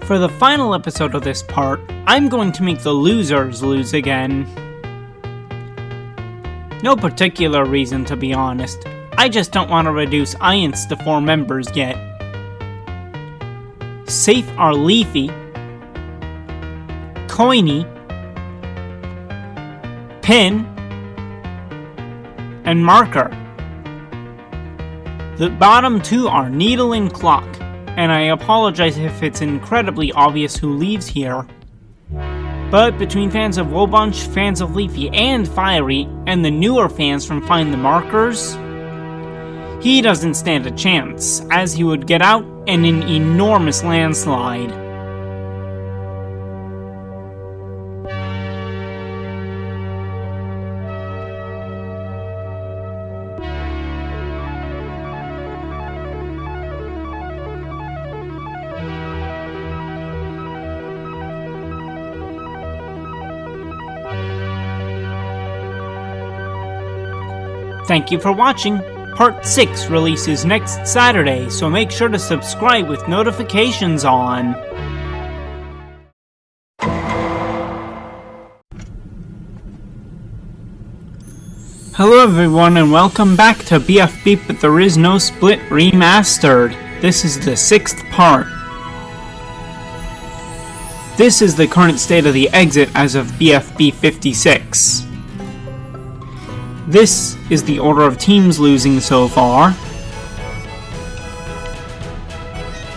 For the final episode of this part, I'm going to make the losers lose again. No particular reason, to be honest. I just don't want to reduce Iance to 4 members yet. Safe are Leafy, Coiny, Pin, and Marker. The bottom 2 are Needle and Clock. And I apologize if it's incredibly obvious who leaves here. But between fans of Wobunch, fans of Leafy, and Fiery, and the newer fans from Find the Markers, he doesn't stand a chance, as he would get out in an enormous landslide. Thank you for watching. Part 6 releases next Saturday, so make sure to subscribe with notifications on. Hello everyone and welcome back to BFB But There Is No Split Remastered. This is the 6th part. This is the current state of the exit as of BFB 56. This is the order of teams losing so far.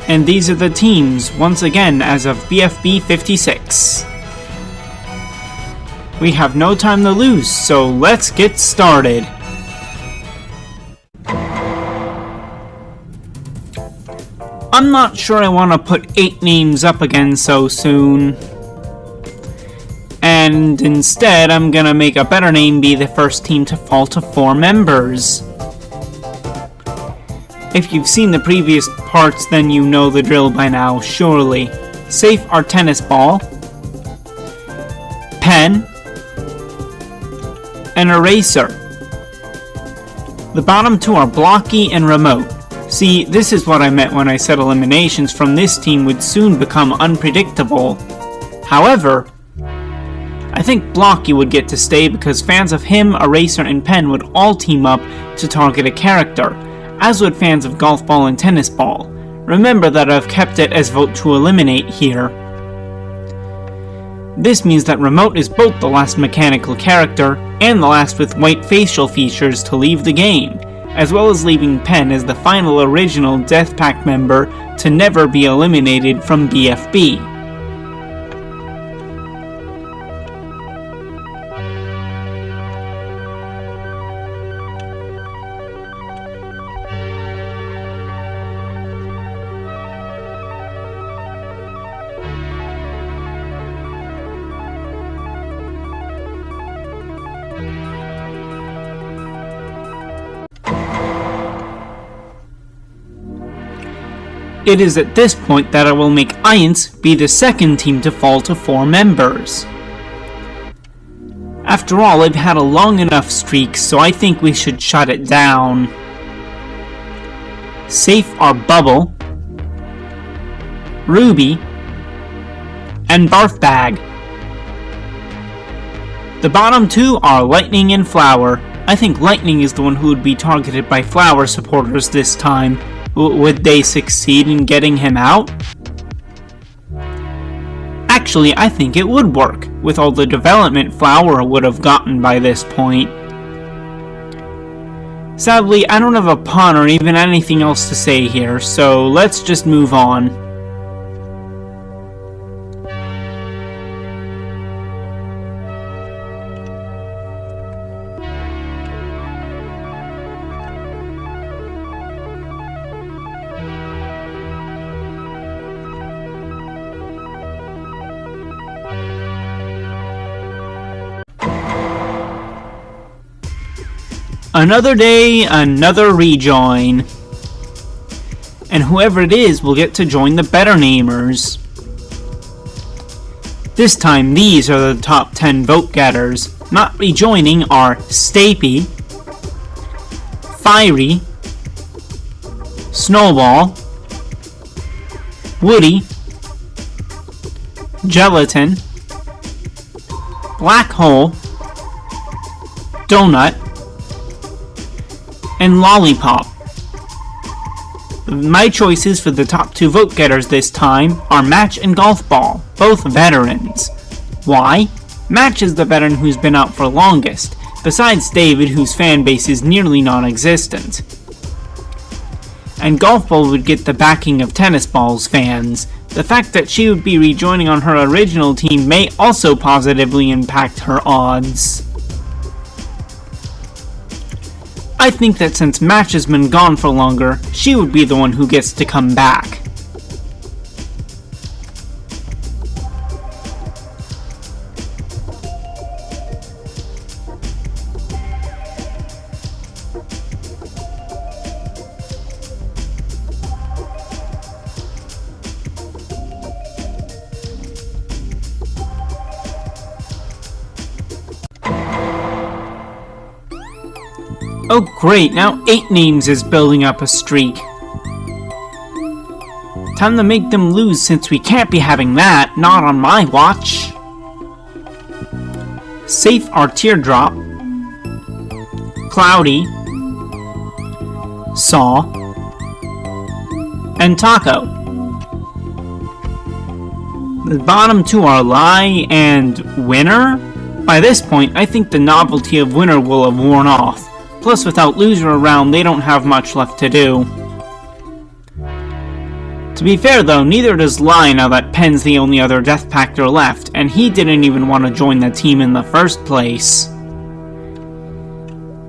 And these are the teams, once again, as of BFB 56. We have no time to lose, so let's get started. I'm not sure I want to put 8 names up again so soon. And instead, I'm gonna make a better name be the first team to fall to 4 members. If you've seen the previous parts, then you know the drill by now, surely. Safe are tennis ball, pen, and eraser. The bottom 2 are blocky and remote. See, this is what I meant when I said eliminations from this team would soon become unpredictable. However, I think Blocky would get to stay because fans of him, Eraser, and Pen would all team up to target a character, as would fans of Golf Ball and Tennis Ball. Remember that I've kept it as vote to eliminate here. This means that Remote is both the last mechanical character and the last with white facial features to leave the game, as well as leaving Pen as the final original Death Pack member to never be eliminated from BFB. It is at this point that I will make Iance be the second team to fall to 4 members. After all, I've had a long enough streak, so I think we should shut it down. Safe are Bubble, Ruby, and Barf Bag. The bottom 2 are Lightning and Flower. I think Lightning is the one who would be targeted by Flower supporters this time. Would they succeed in getting him out? Actually, I think it would work, with all the development Flower would have gotten by this point. Sadly, I don't have a pun or even anything else to say here, so let's just move on. Another day, another rejoin. And whoever it is will get to join the better namers. This time, these are the top 10 vote getters. Not rejoining are Stapy, Fiery, Snowball, Woody, Gelatin, Black Hole, Donut, and Lollipop. My choices for the top 2 vote getters this time are Match and Golf Ball, both veterans. Why? Match is the veteran who's been out for longest, besides David, whose fan base is nearly non-existent. And Golf Ball would get the backing of Tennis Ball's fans. The fact that she would be rejoining on her original team may also positively impact her odds. I think that since Match has been gone for longer, she would be the one who gets to come back. Oh great, now 8 names is building up a streak. Time to make them lose since we can't be having that, not on my watch. Safe are Teardrop, Cloudy, Saw, and Taco. The bottom two are Lie and Winner. By this point, I think the novelty of Winner will have worn off. Plus, without Loser around, they don't have much left to do. To be fair though, neither does Lie now that Pen's the only other Death Pactor left, and he didn't even want to join the team in the first place.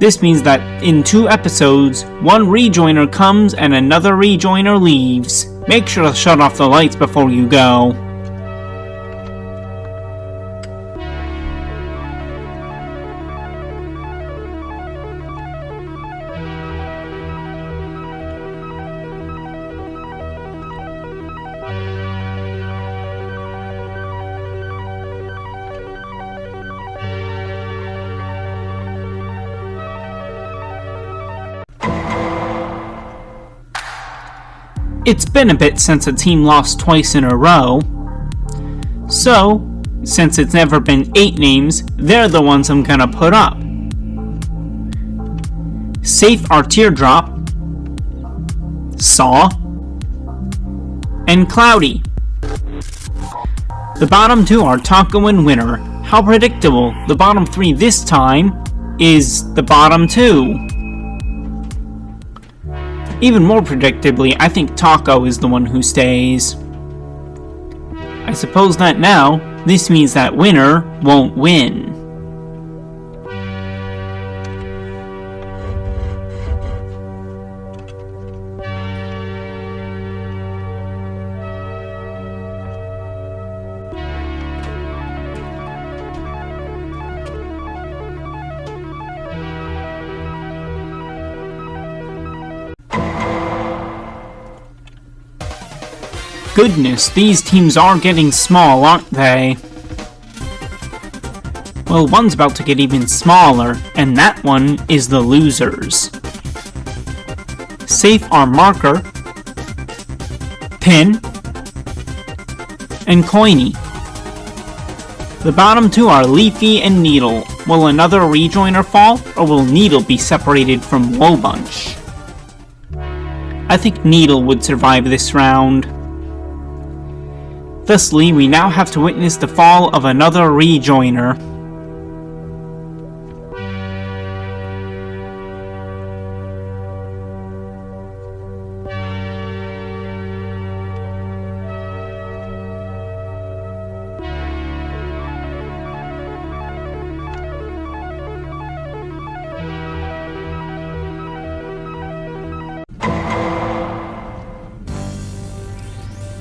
This means that in 2 episodes, one rejoiner comes and another rejoiner leaves. Make sure to shut off the lights before you go. It's been a bit since a team lost twice in a row, so since it's never been 8 names, they're the ones I'm gonna put up. Safe are Teardrop, Saw, and Cloudy. The bottom 2 are Taco and Winner. How predictable, the bottom 3 this time is the bottom 2. Even more predictably, I think Taco is the one who stays. I suppose that now, this means that Winner won't win. Goodness, these teams are getting small, aren't they? Well, one's about to get even smaller, and that one is the losers. Safe are Marker, Pin, and Coiny. The bottom 2 are Leafy and Needle. Will another rejoiner fall, or will Needle be separated from Wobunch? I think Needle would survive this round. Thusly, we now have to witness the fall of another rejoiner.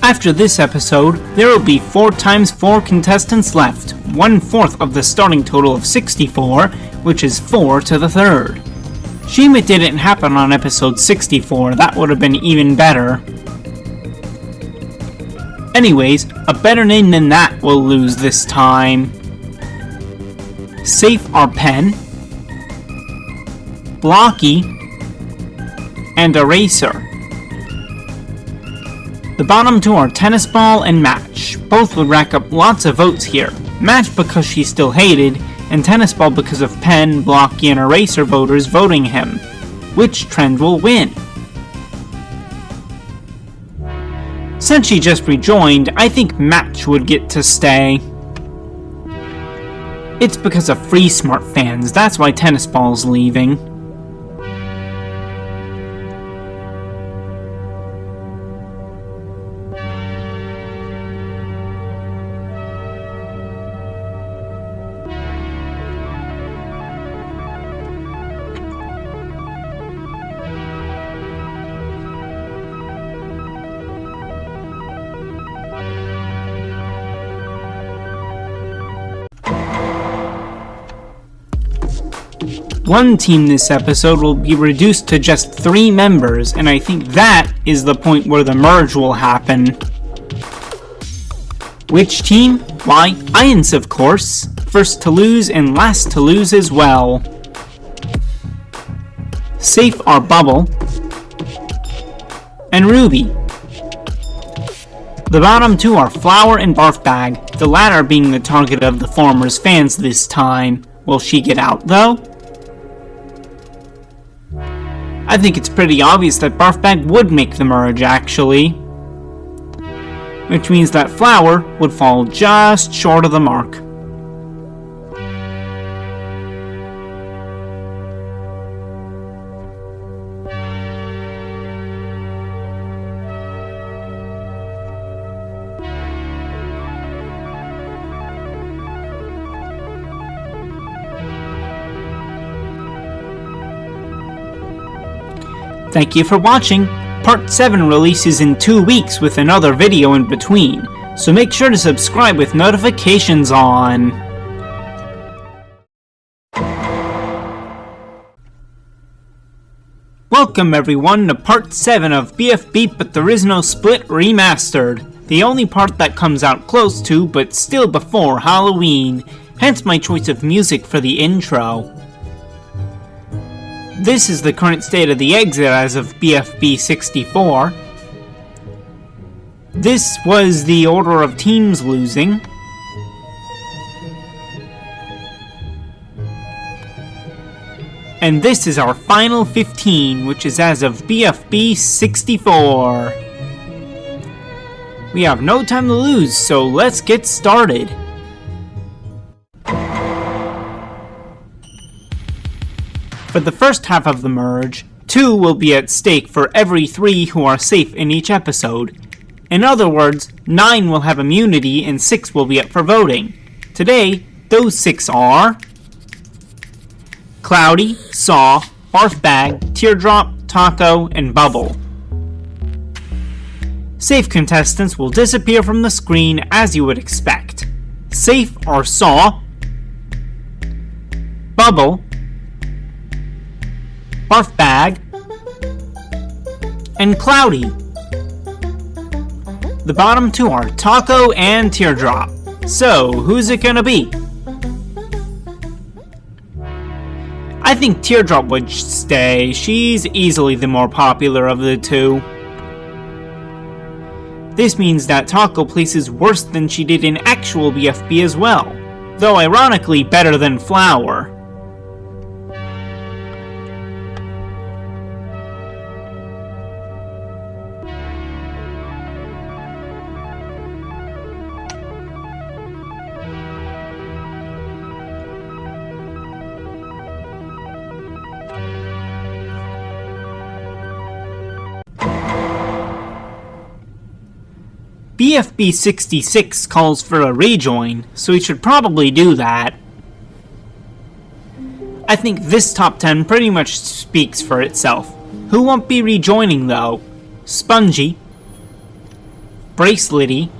After this episode, there will be 4 times 4 contestants left, 1/4 of the starting total of 64, which is 4 to the 3rd. Shame it didn't happen on episode 64, that would have been even better. Anyways, a better name than that will lose this time. Safe are Pen, Blocky, and Eraser. The bottom 2 are Tennis Ball and Match. Both would rack up lots of votes here. Match because she's still hated, and Tennis Ball because of Pen, Blocky, and Eraser voters voting him. Which trend will win? Since she just rejoined, I think Match would get to stay. It's because of Free Smart fans, that's why Tennis Ball's leaving. One team this episode will be reduced to just 3 members, and I think that is the point where the merge will happen. Which team? Why, Ions of course. First to lose and last to lose as well. Safe are Bubble and Ruby. The bottom 2 are Flower and Barfbag, the latter being the target of the former's fans this time. Will she get out though? I think it's pretty obvious that Barfbag would make the merge, actually. which means that Flower would fall just short of the mark. Thank you for watching. Part 7 releases in 2 weeks with another video in between, so make sure to subscribe with notifications on. Welcome everyone to Part 7 of BFB But There Is No Split Remastered, the only part that comes out close to but still before Halloween, hence my choice of music for the intro. This is the current state of the exit as of BFB 64. This was the order of teams losing. And this is our final 15, which is as of BFB 64. We have no time to lose, so let's get started. For the first half of the merge, 2 will be at stake for every 3 who are safe in each episode. In other words, 9 will have immunity and 6 will be up for voting. Today, those 6 are Cloudy, Saw, Barfbag, Teardrop, Taco, and Bubble. Safe contestants will disappear from the screen as you would expect. Safe are Saw, Bubble, Barfbag, and Cloudy. The bottom 2 are Taco and Teardrop. So, who's it gonna be? I think Teardrop would stay. She's easily the more popular of the 2. This means that Taco places worse than she did in actual BFB as well, though ironically better than Flower. BFB 66 calls for a rejoin, so we should probably do that. I think this top 10 pretty much speaks for itself. Who won't be rejoining though? Spongy, Bracelety,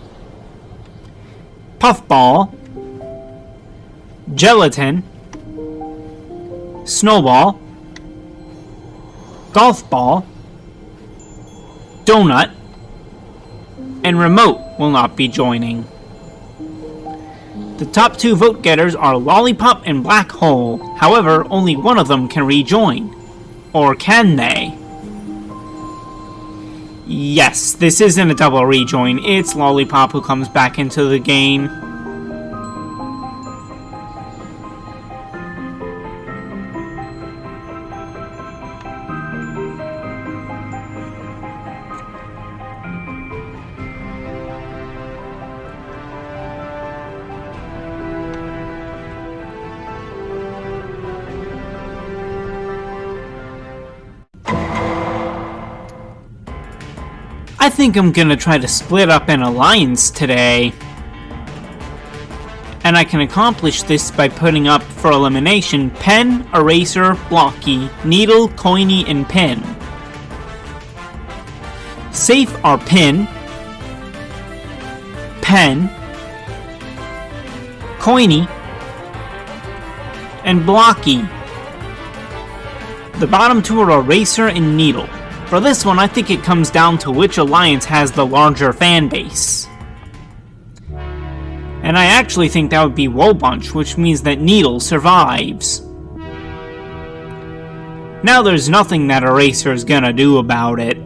Puffball, Gelatin, Snowball, Golf Ball, Donut, and Remote will not be joining. The top 2 vote getters are Lollipop and Black Hole, however, only one of them can rejoin. Or can they? Yes, this isn't a double rejoin, it's Lollipop who comes back into the game. I think I'm gonna try to split up an alliance today. And I can accomplish this by putting up for elimination Pen, Eraser, Blocky, Needle, Coiny, and Pin. Safe are Pin, Pen, Coiny, and Blocky. The bottom 2 are Eraser and Needle. For this one, I think it comes down to which alliance has the larger fan base. And I actually think that would be Wobunch, which means that Needle survives. Now there's nothing that Eraser is gonna do about it.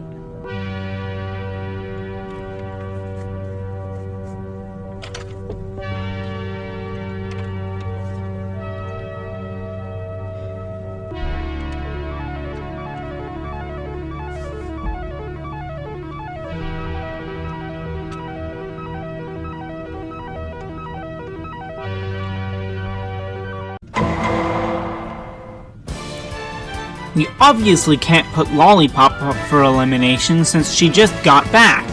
We obviously can't put Lollipop up for elimination since she just got back.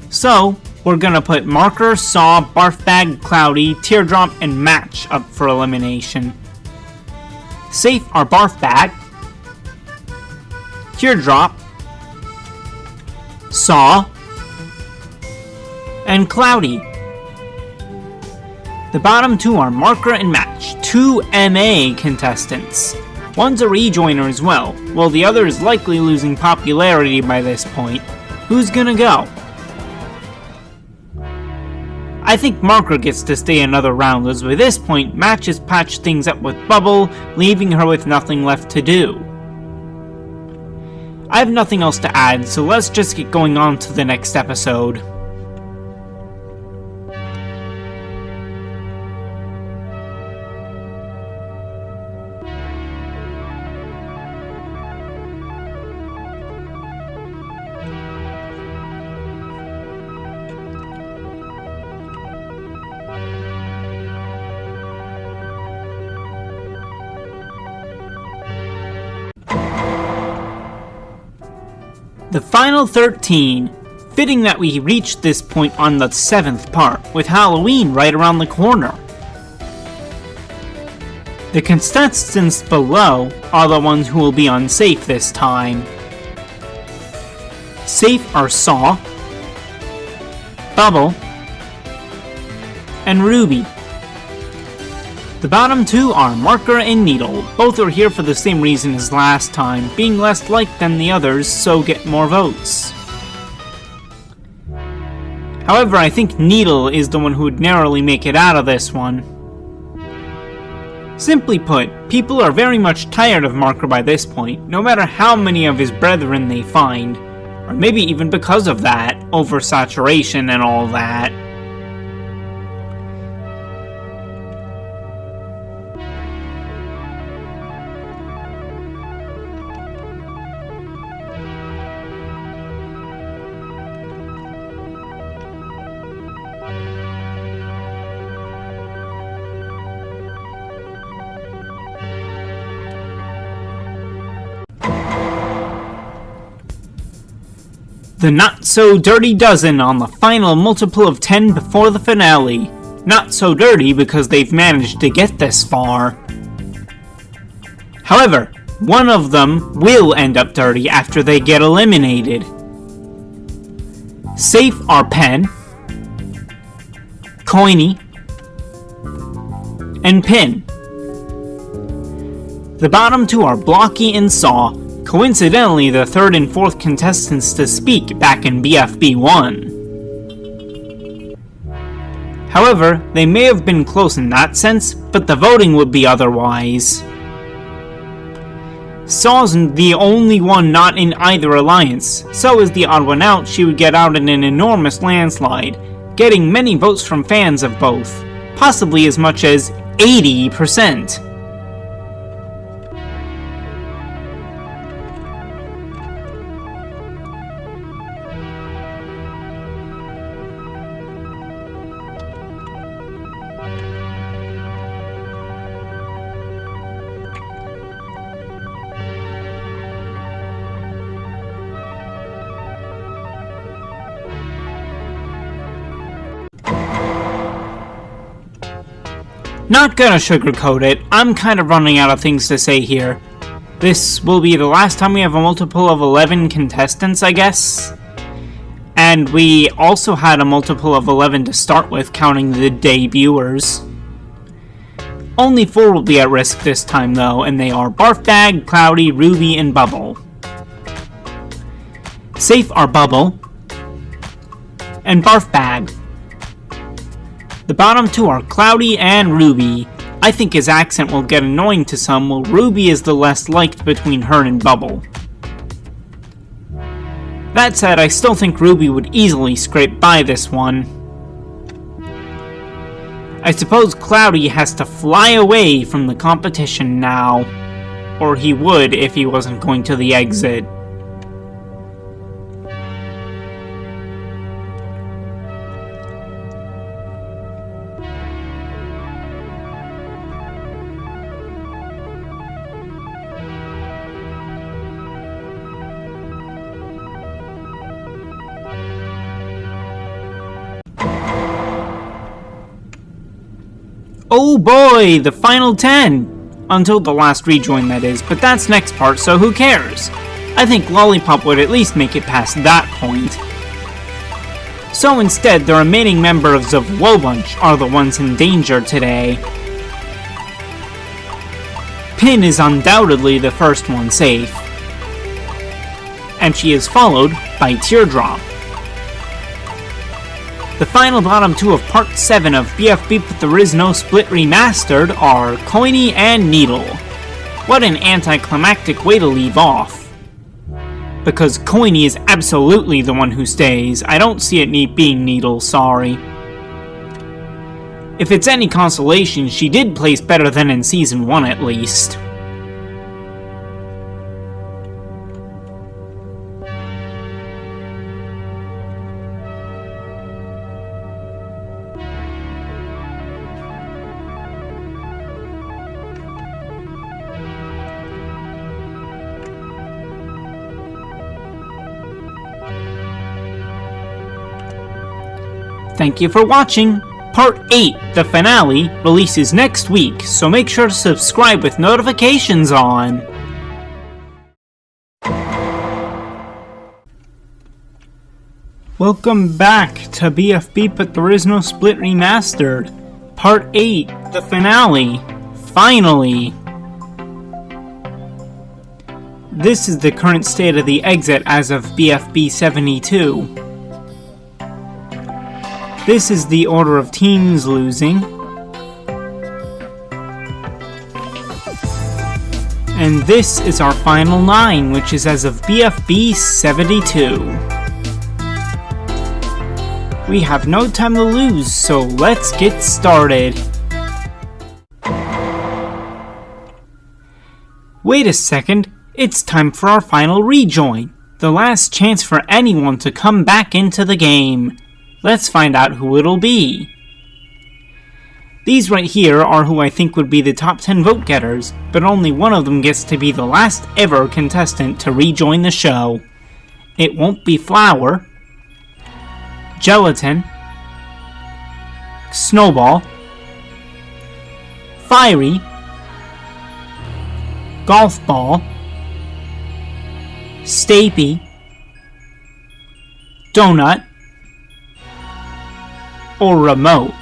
So, we're gonna put Marker, Saw, Barfbag, Cloudy, Teardrop, and Match up for elimination. Safe are Barfbag, Teardrop, Saw, and Cloudy. The bottom two are Marker and Match, two MA contestants. One's a rejoiner as well, while the other is likely losing popularity by this point. Who's gonna go? I think Marker gets to stay another round, as by this point, Match has patched things up with Bubble, leaving her with nothing left to do. I have nothing else to add, so let's just get going on to the next episode. The final 13. Fitting that we reached this point on the 7th part, with Halloween right around the corner. The contestants below are the ones who will be unsafe this time. Safe are Saw, Bubble, and Ruby. The bottom two are Marker and Needle. Both are here for the same reason as last time, being less liked than the others, so get more votes. However, I think Needle is the one who would narrowly make it out of this one. Simply put, people are very much tired of Marker by this point, no matter how many of his brethren they find, or maybe even because of that, oversaturation and all that. The Not So Dirty Dozen on the final multiple of 10 before the finale. Not so dirty because they've managed to get this far. However, one of them will end up dirty after they get eliminated. Safe are Pen, Coiny, and Pin. The bottom two are Blocky and Saw, coincidentally the third and fourth contestants to speak back in BFB 1. However, they may have been close in that sense, but the voting would be otherwise. Saw's the only one not in either alliance, so as the odd one out, she would get out in an enormous landslide, getting many votes from fans of both, possibly as much as 80%. Not gonna sugarcoat it, I'm kind of running out of things to say here. This will be the last time we have a multiple of 11 contestants, I guess? And we also had a multiple of 11 to start with, counting the debuters. Only 4 will be at risk this time though, and they are Barfbag, Cloudy, Ruby, and Bubble. Safe are Bubble and Barfbag. The bottom two are Cloudy and Ruby. I think his accent will get annoying to some, while Ruby is the less liked between her and Bubble. That said, I still think Ruby would easily scrape by this one. I suppose Cloudy has to fly away from the competition now. Or he would if he wasn't going to the exit. oh boy, the final 10! Until the last rejoin, that is, but that's next part, so who cares? I think Lollipop would at least make it past that point. So instead, the remaining members of Wobunch are the ones in danger today. Pin is undoubtedly the first one safe, and she is followed by Teardrop. The final bottom two of Part 7 of BFB But There Is No Split Remastered are Coiny and Needle. What an anticlimactic way to leave off. Because Coiny is absolutely the one who stays. I don't see it being Needle, sorry. If it's any consolation, she did place better than in Season 1 at least. Thank you for watching! Part 8, the finale, releases next week, so make sure to subscribe with notifications on! Welcome back to BFB But There Is No Split Remastered. Part 8, the finale. Finally! This is the current state of the exit as of BFB 72. This is the order of teams losing. And this is our final 9, which is as of BFB 72. We have no time to lose, so let's get started. Wait a second, it's time for our final rejoin. The last chance for anyone to come back into the game. Let's find out who it'll be. These right here are who I think would be the top 10 vote getters, but only one of them gets to be the last ever contestant to rejoin the show. It won't be Flower, Gelatin, Snowball, Fiery, Golf Ball, Stapy, Donut, or Remote.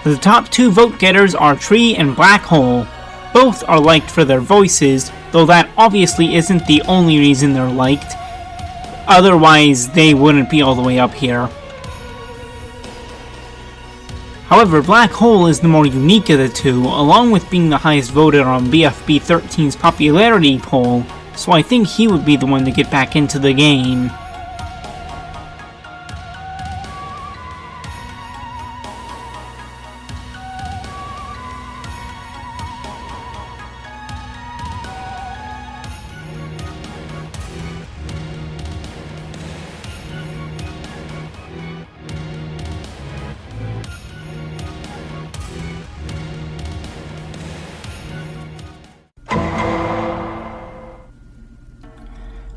The top 2 vote getters are Tree and Black Hole. Both are liked for their voices, though that obviously isn't the only reason they're liked. Otherwise, they wouldn't be all the way up here. However, Black Hole is the more unique of the two, along with being the highest voted on BFB 13's popularity poll, so I think he would be the one to get back into the game.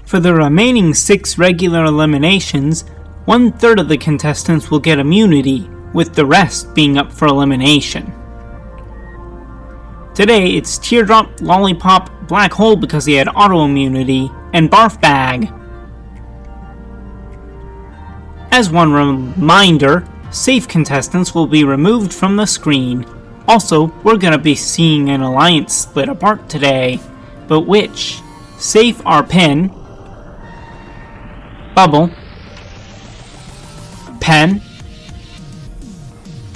For the remaining 6 regular eliminations, 1/3 of the contestants will get immunity, with the rest being up for elimination. Today it's Teardrop, Lollipop, Black Hole because he had auto-immunity, and Barf Bag. As one reminder, safe contestants will be removed from the screen. Also, we're gonna be seeing an alliance split apart today, but which? Safe are Pin, Bubble, Pen,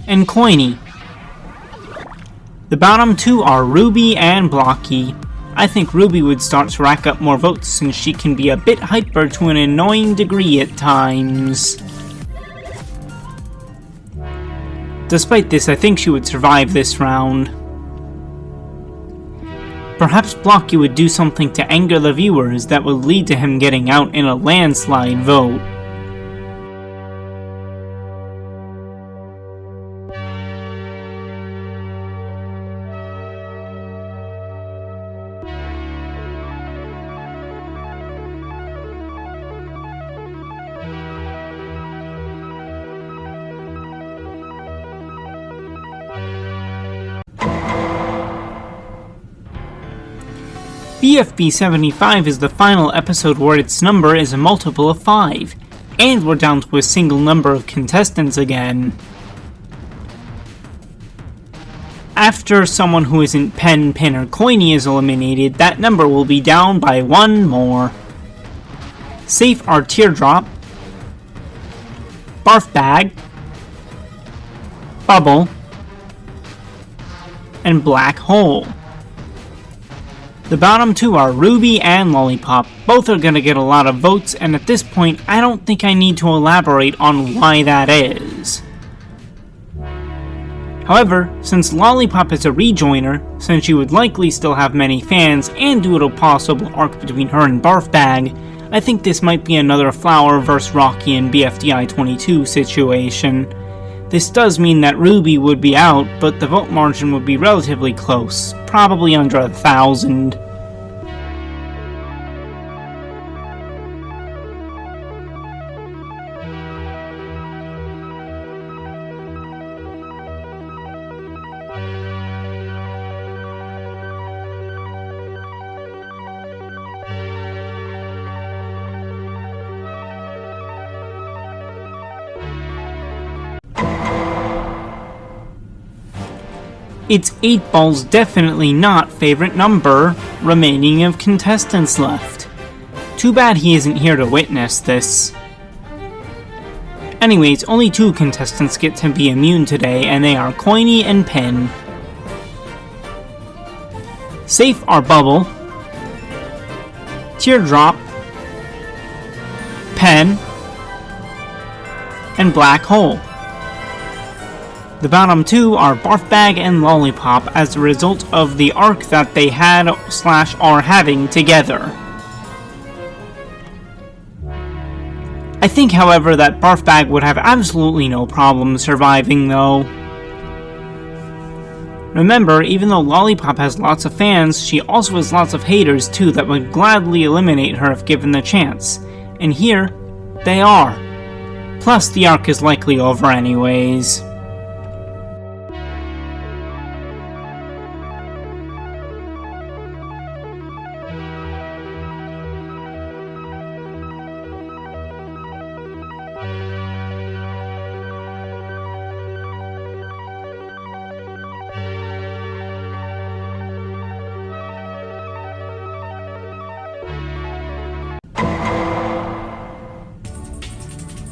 and Coiny. The bottom 2 are Ruby and Blocky. I think Ruby would start to rack up more votes since she can be a bit hyper to an annoying degree at times. Despite this, I think she would survive this round. Perhaps Blocky would do something to anger the viewers that would lead to him getting out in a landslide vote. BFB 75 is the final episode where its number is a multiple of 5, and we're down to a single number of contestants again. After someone who isn't Pen, Pin, or Coiny is eliminated, that number will be down by 1 more. Safe are Teardrop, Barf Bag, Bubble, and Black Hole. The bottom 2 are Ruby and Lollipop. Both are going to get a lot of votes, and at this point, I don't think I need to elaborate on why that is. However, since Lollipop is a rejoiner, since she would likely still have many fans, and due to a possible arc between her and Barf Bag, I think this might be another Flower vs Rocky and BFDI 22 situation. This does mean that Ruby would be out, but the vote margin would be relatively close, probably under 1,000. It's 8 Ball's definitely not favorite number remaining of contestants left. Too bad he isn't here to witness this. Anyways, only 2 contestants get to be immune today, and they are Coiny and Pin. Safe are Bubble, Teardrop, Pen, and Black Hole. The bottom 2 are Barf Bag and Lollipop as a result of the arc that they had / are having together. I think, however, that Barf Bag would have absolutely no problem surviving though. Remember, even though Lollipop has lots of fans, she also has lots of haters too that would gladly eliminate her if given the chance. And here, they are. Plus, the arc is likely over anyways.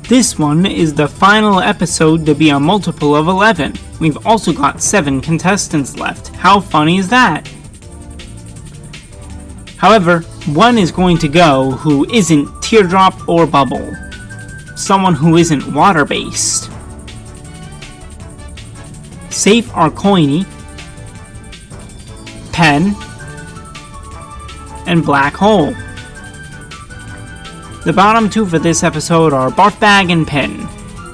This one is the final episode to be a multiple of 11. We've also got 7 contestants left. How funny is that? However, one is going to go who isn't Teardrop or Bubble. Someone who isn't water-based. Safe are Coiny, Pen, and Black Hole. The bottom 2 for this episode are Barf Bag and Pin.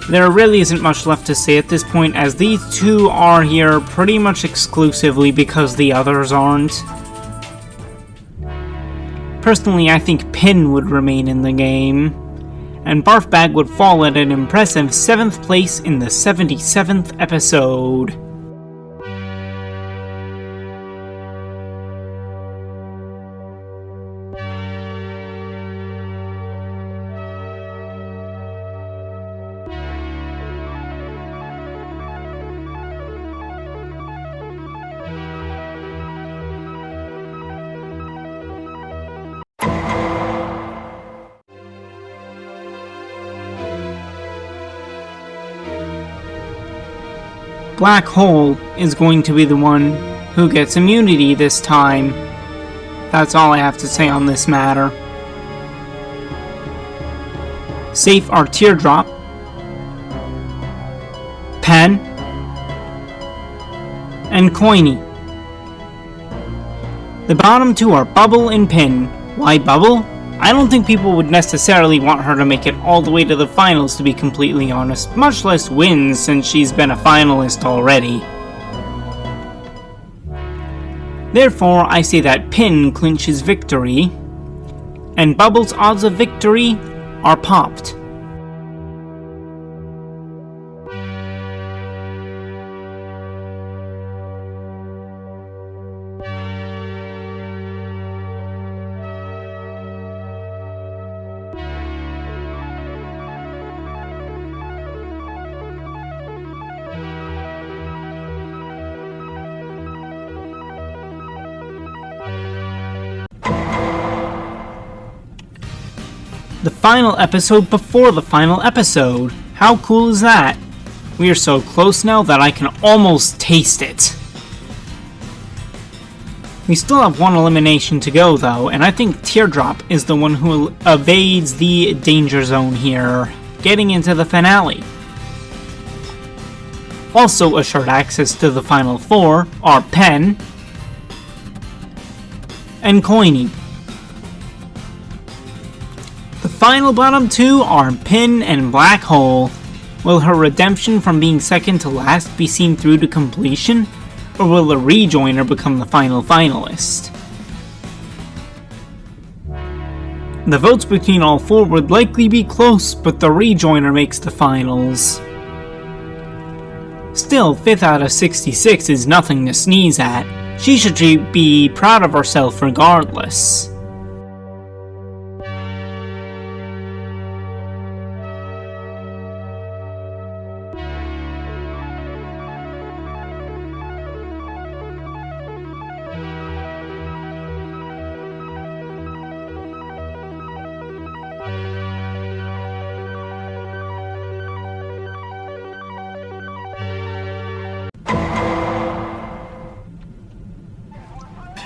There really isn't much left to say at this point, as these 2 are here pretty much exclusively because the others aren't. Personally, I think Pin would remain in the game, and Barf Bag would fall at an impressive 7th place in the 77th episode. Black Hole is going to be the one who gets immunity this time. That's all I have to say on this matter. Safe are Teardrop, Pen, and Coiny. The bottom 2 are Bubble and Pin. Why Bubble? I don't think people would necessarily want her to make it all the way to the finals, to be completely honest, much less win since she's been a finalist already. Therefore, I say that Pin clinches victory, and Bubble's odds of victory are popped. the final episode before the final episode. How cool is that? We are so close now that I can almost taste it. We still have one elimination to go though, and I think Teardrop is the one who evades the danger zone here, getting into the finale. Also assured access to the final four are Pen and Coiny. The final bottom two are Pin and Black Hole. Will her redemption from being second to last be seen through to completion? Or will the rejoiner become the final finalist? The votes between all four would likely be close, but the rejoiner makes the finals. Still, 5th out of 66 is nothing to sneeze at. She should be proud of herself regardless.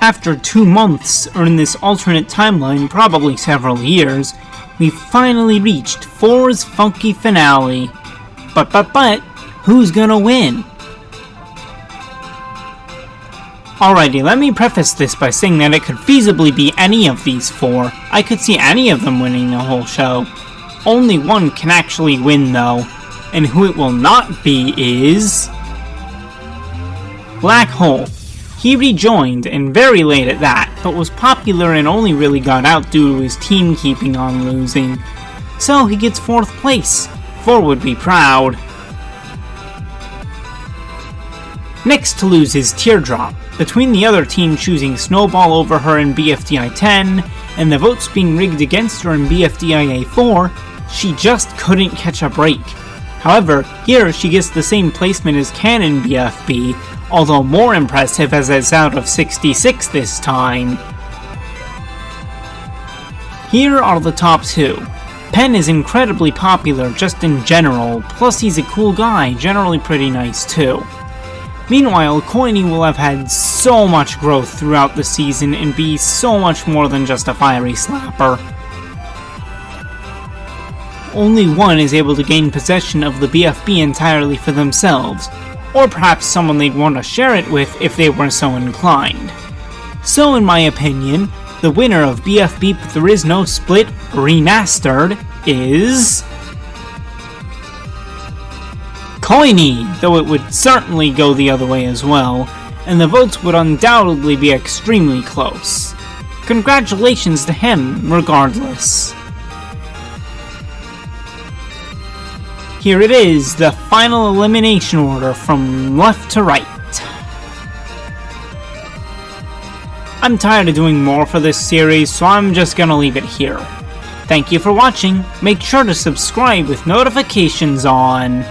After 2 months, or in this alternate timeline, probably several years, we finally reached 4's funky finale. But, who's gonna win? Alrighty, let me preface this by saying that it could feasibly be any of these 4. I could see any of them winning the whole show. Only one can actually win though, and who it will not be is... Black Hole. He rejoined, and very late at that, but was popular and only really got out due to his team keeping on losing. So he gets 4th place. 4 would be proud. Next to lose is Teardrop. Between the other team choosing Snowball over her in BFDI 10, and the votes being rigged against her in BFDIA 4, she just couldn't catch a break. However, here she gets the same placement as Can in BFB, although more impressive as it's out of 66 this time. Here are the top 2. Pen is incredibly popular just in general, plus he's a cool guy, generally pretty nice too. Meanwhile, Coiny will have had so much growth throughout the season and be so much more than just a fiery slapper. Only one is able to gain possession of the BFB entirely for themselves, or perhaps someone they'd want to share it with if they were so inclined. So in my opinion, the winner of BFB But There Is No Split Remastered is... Coiny, though it would certainly go the other way as well, and the votes would undoubtedly be extremely close. Congratulations to him, regardless. Here it is, the final elimination order from left to right. I'm tired of doing more for this series, so I'm just gonna leave it here. Thank you for watching. Make sure to subscribe with notifications on.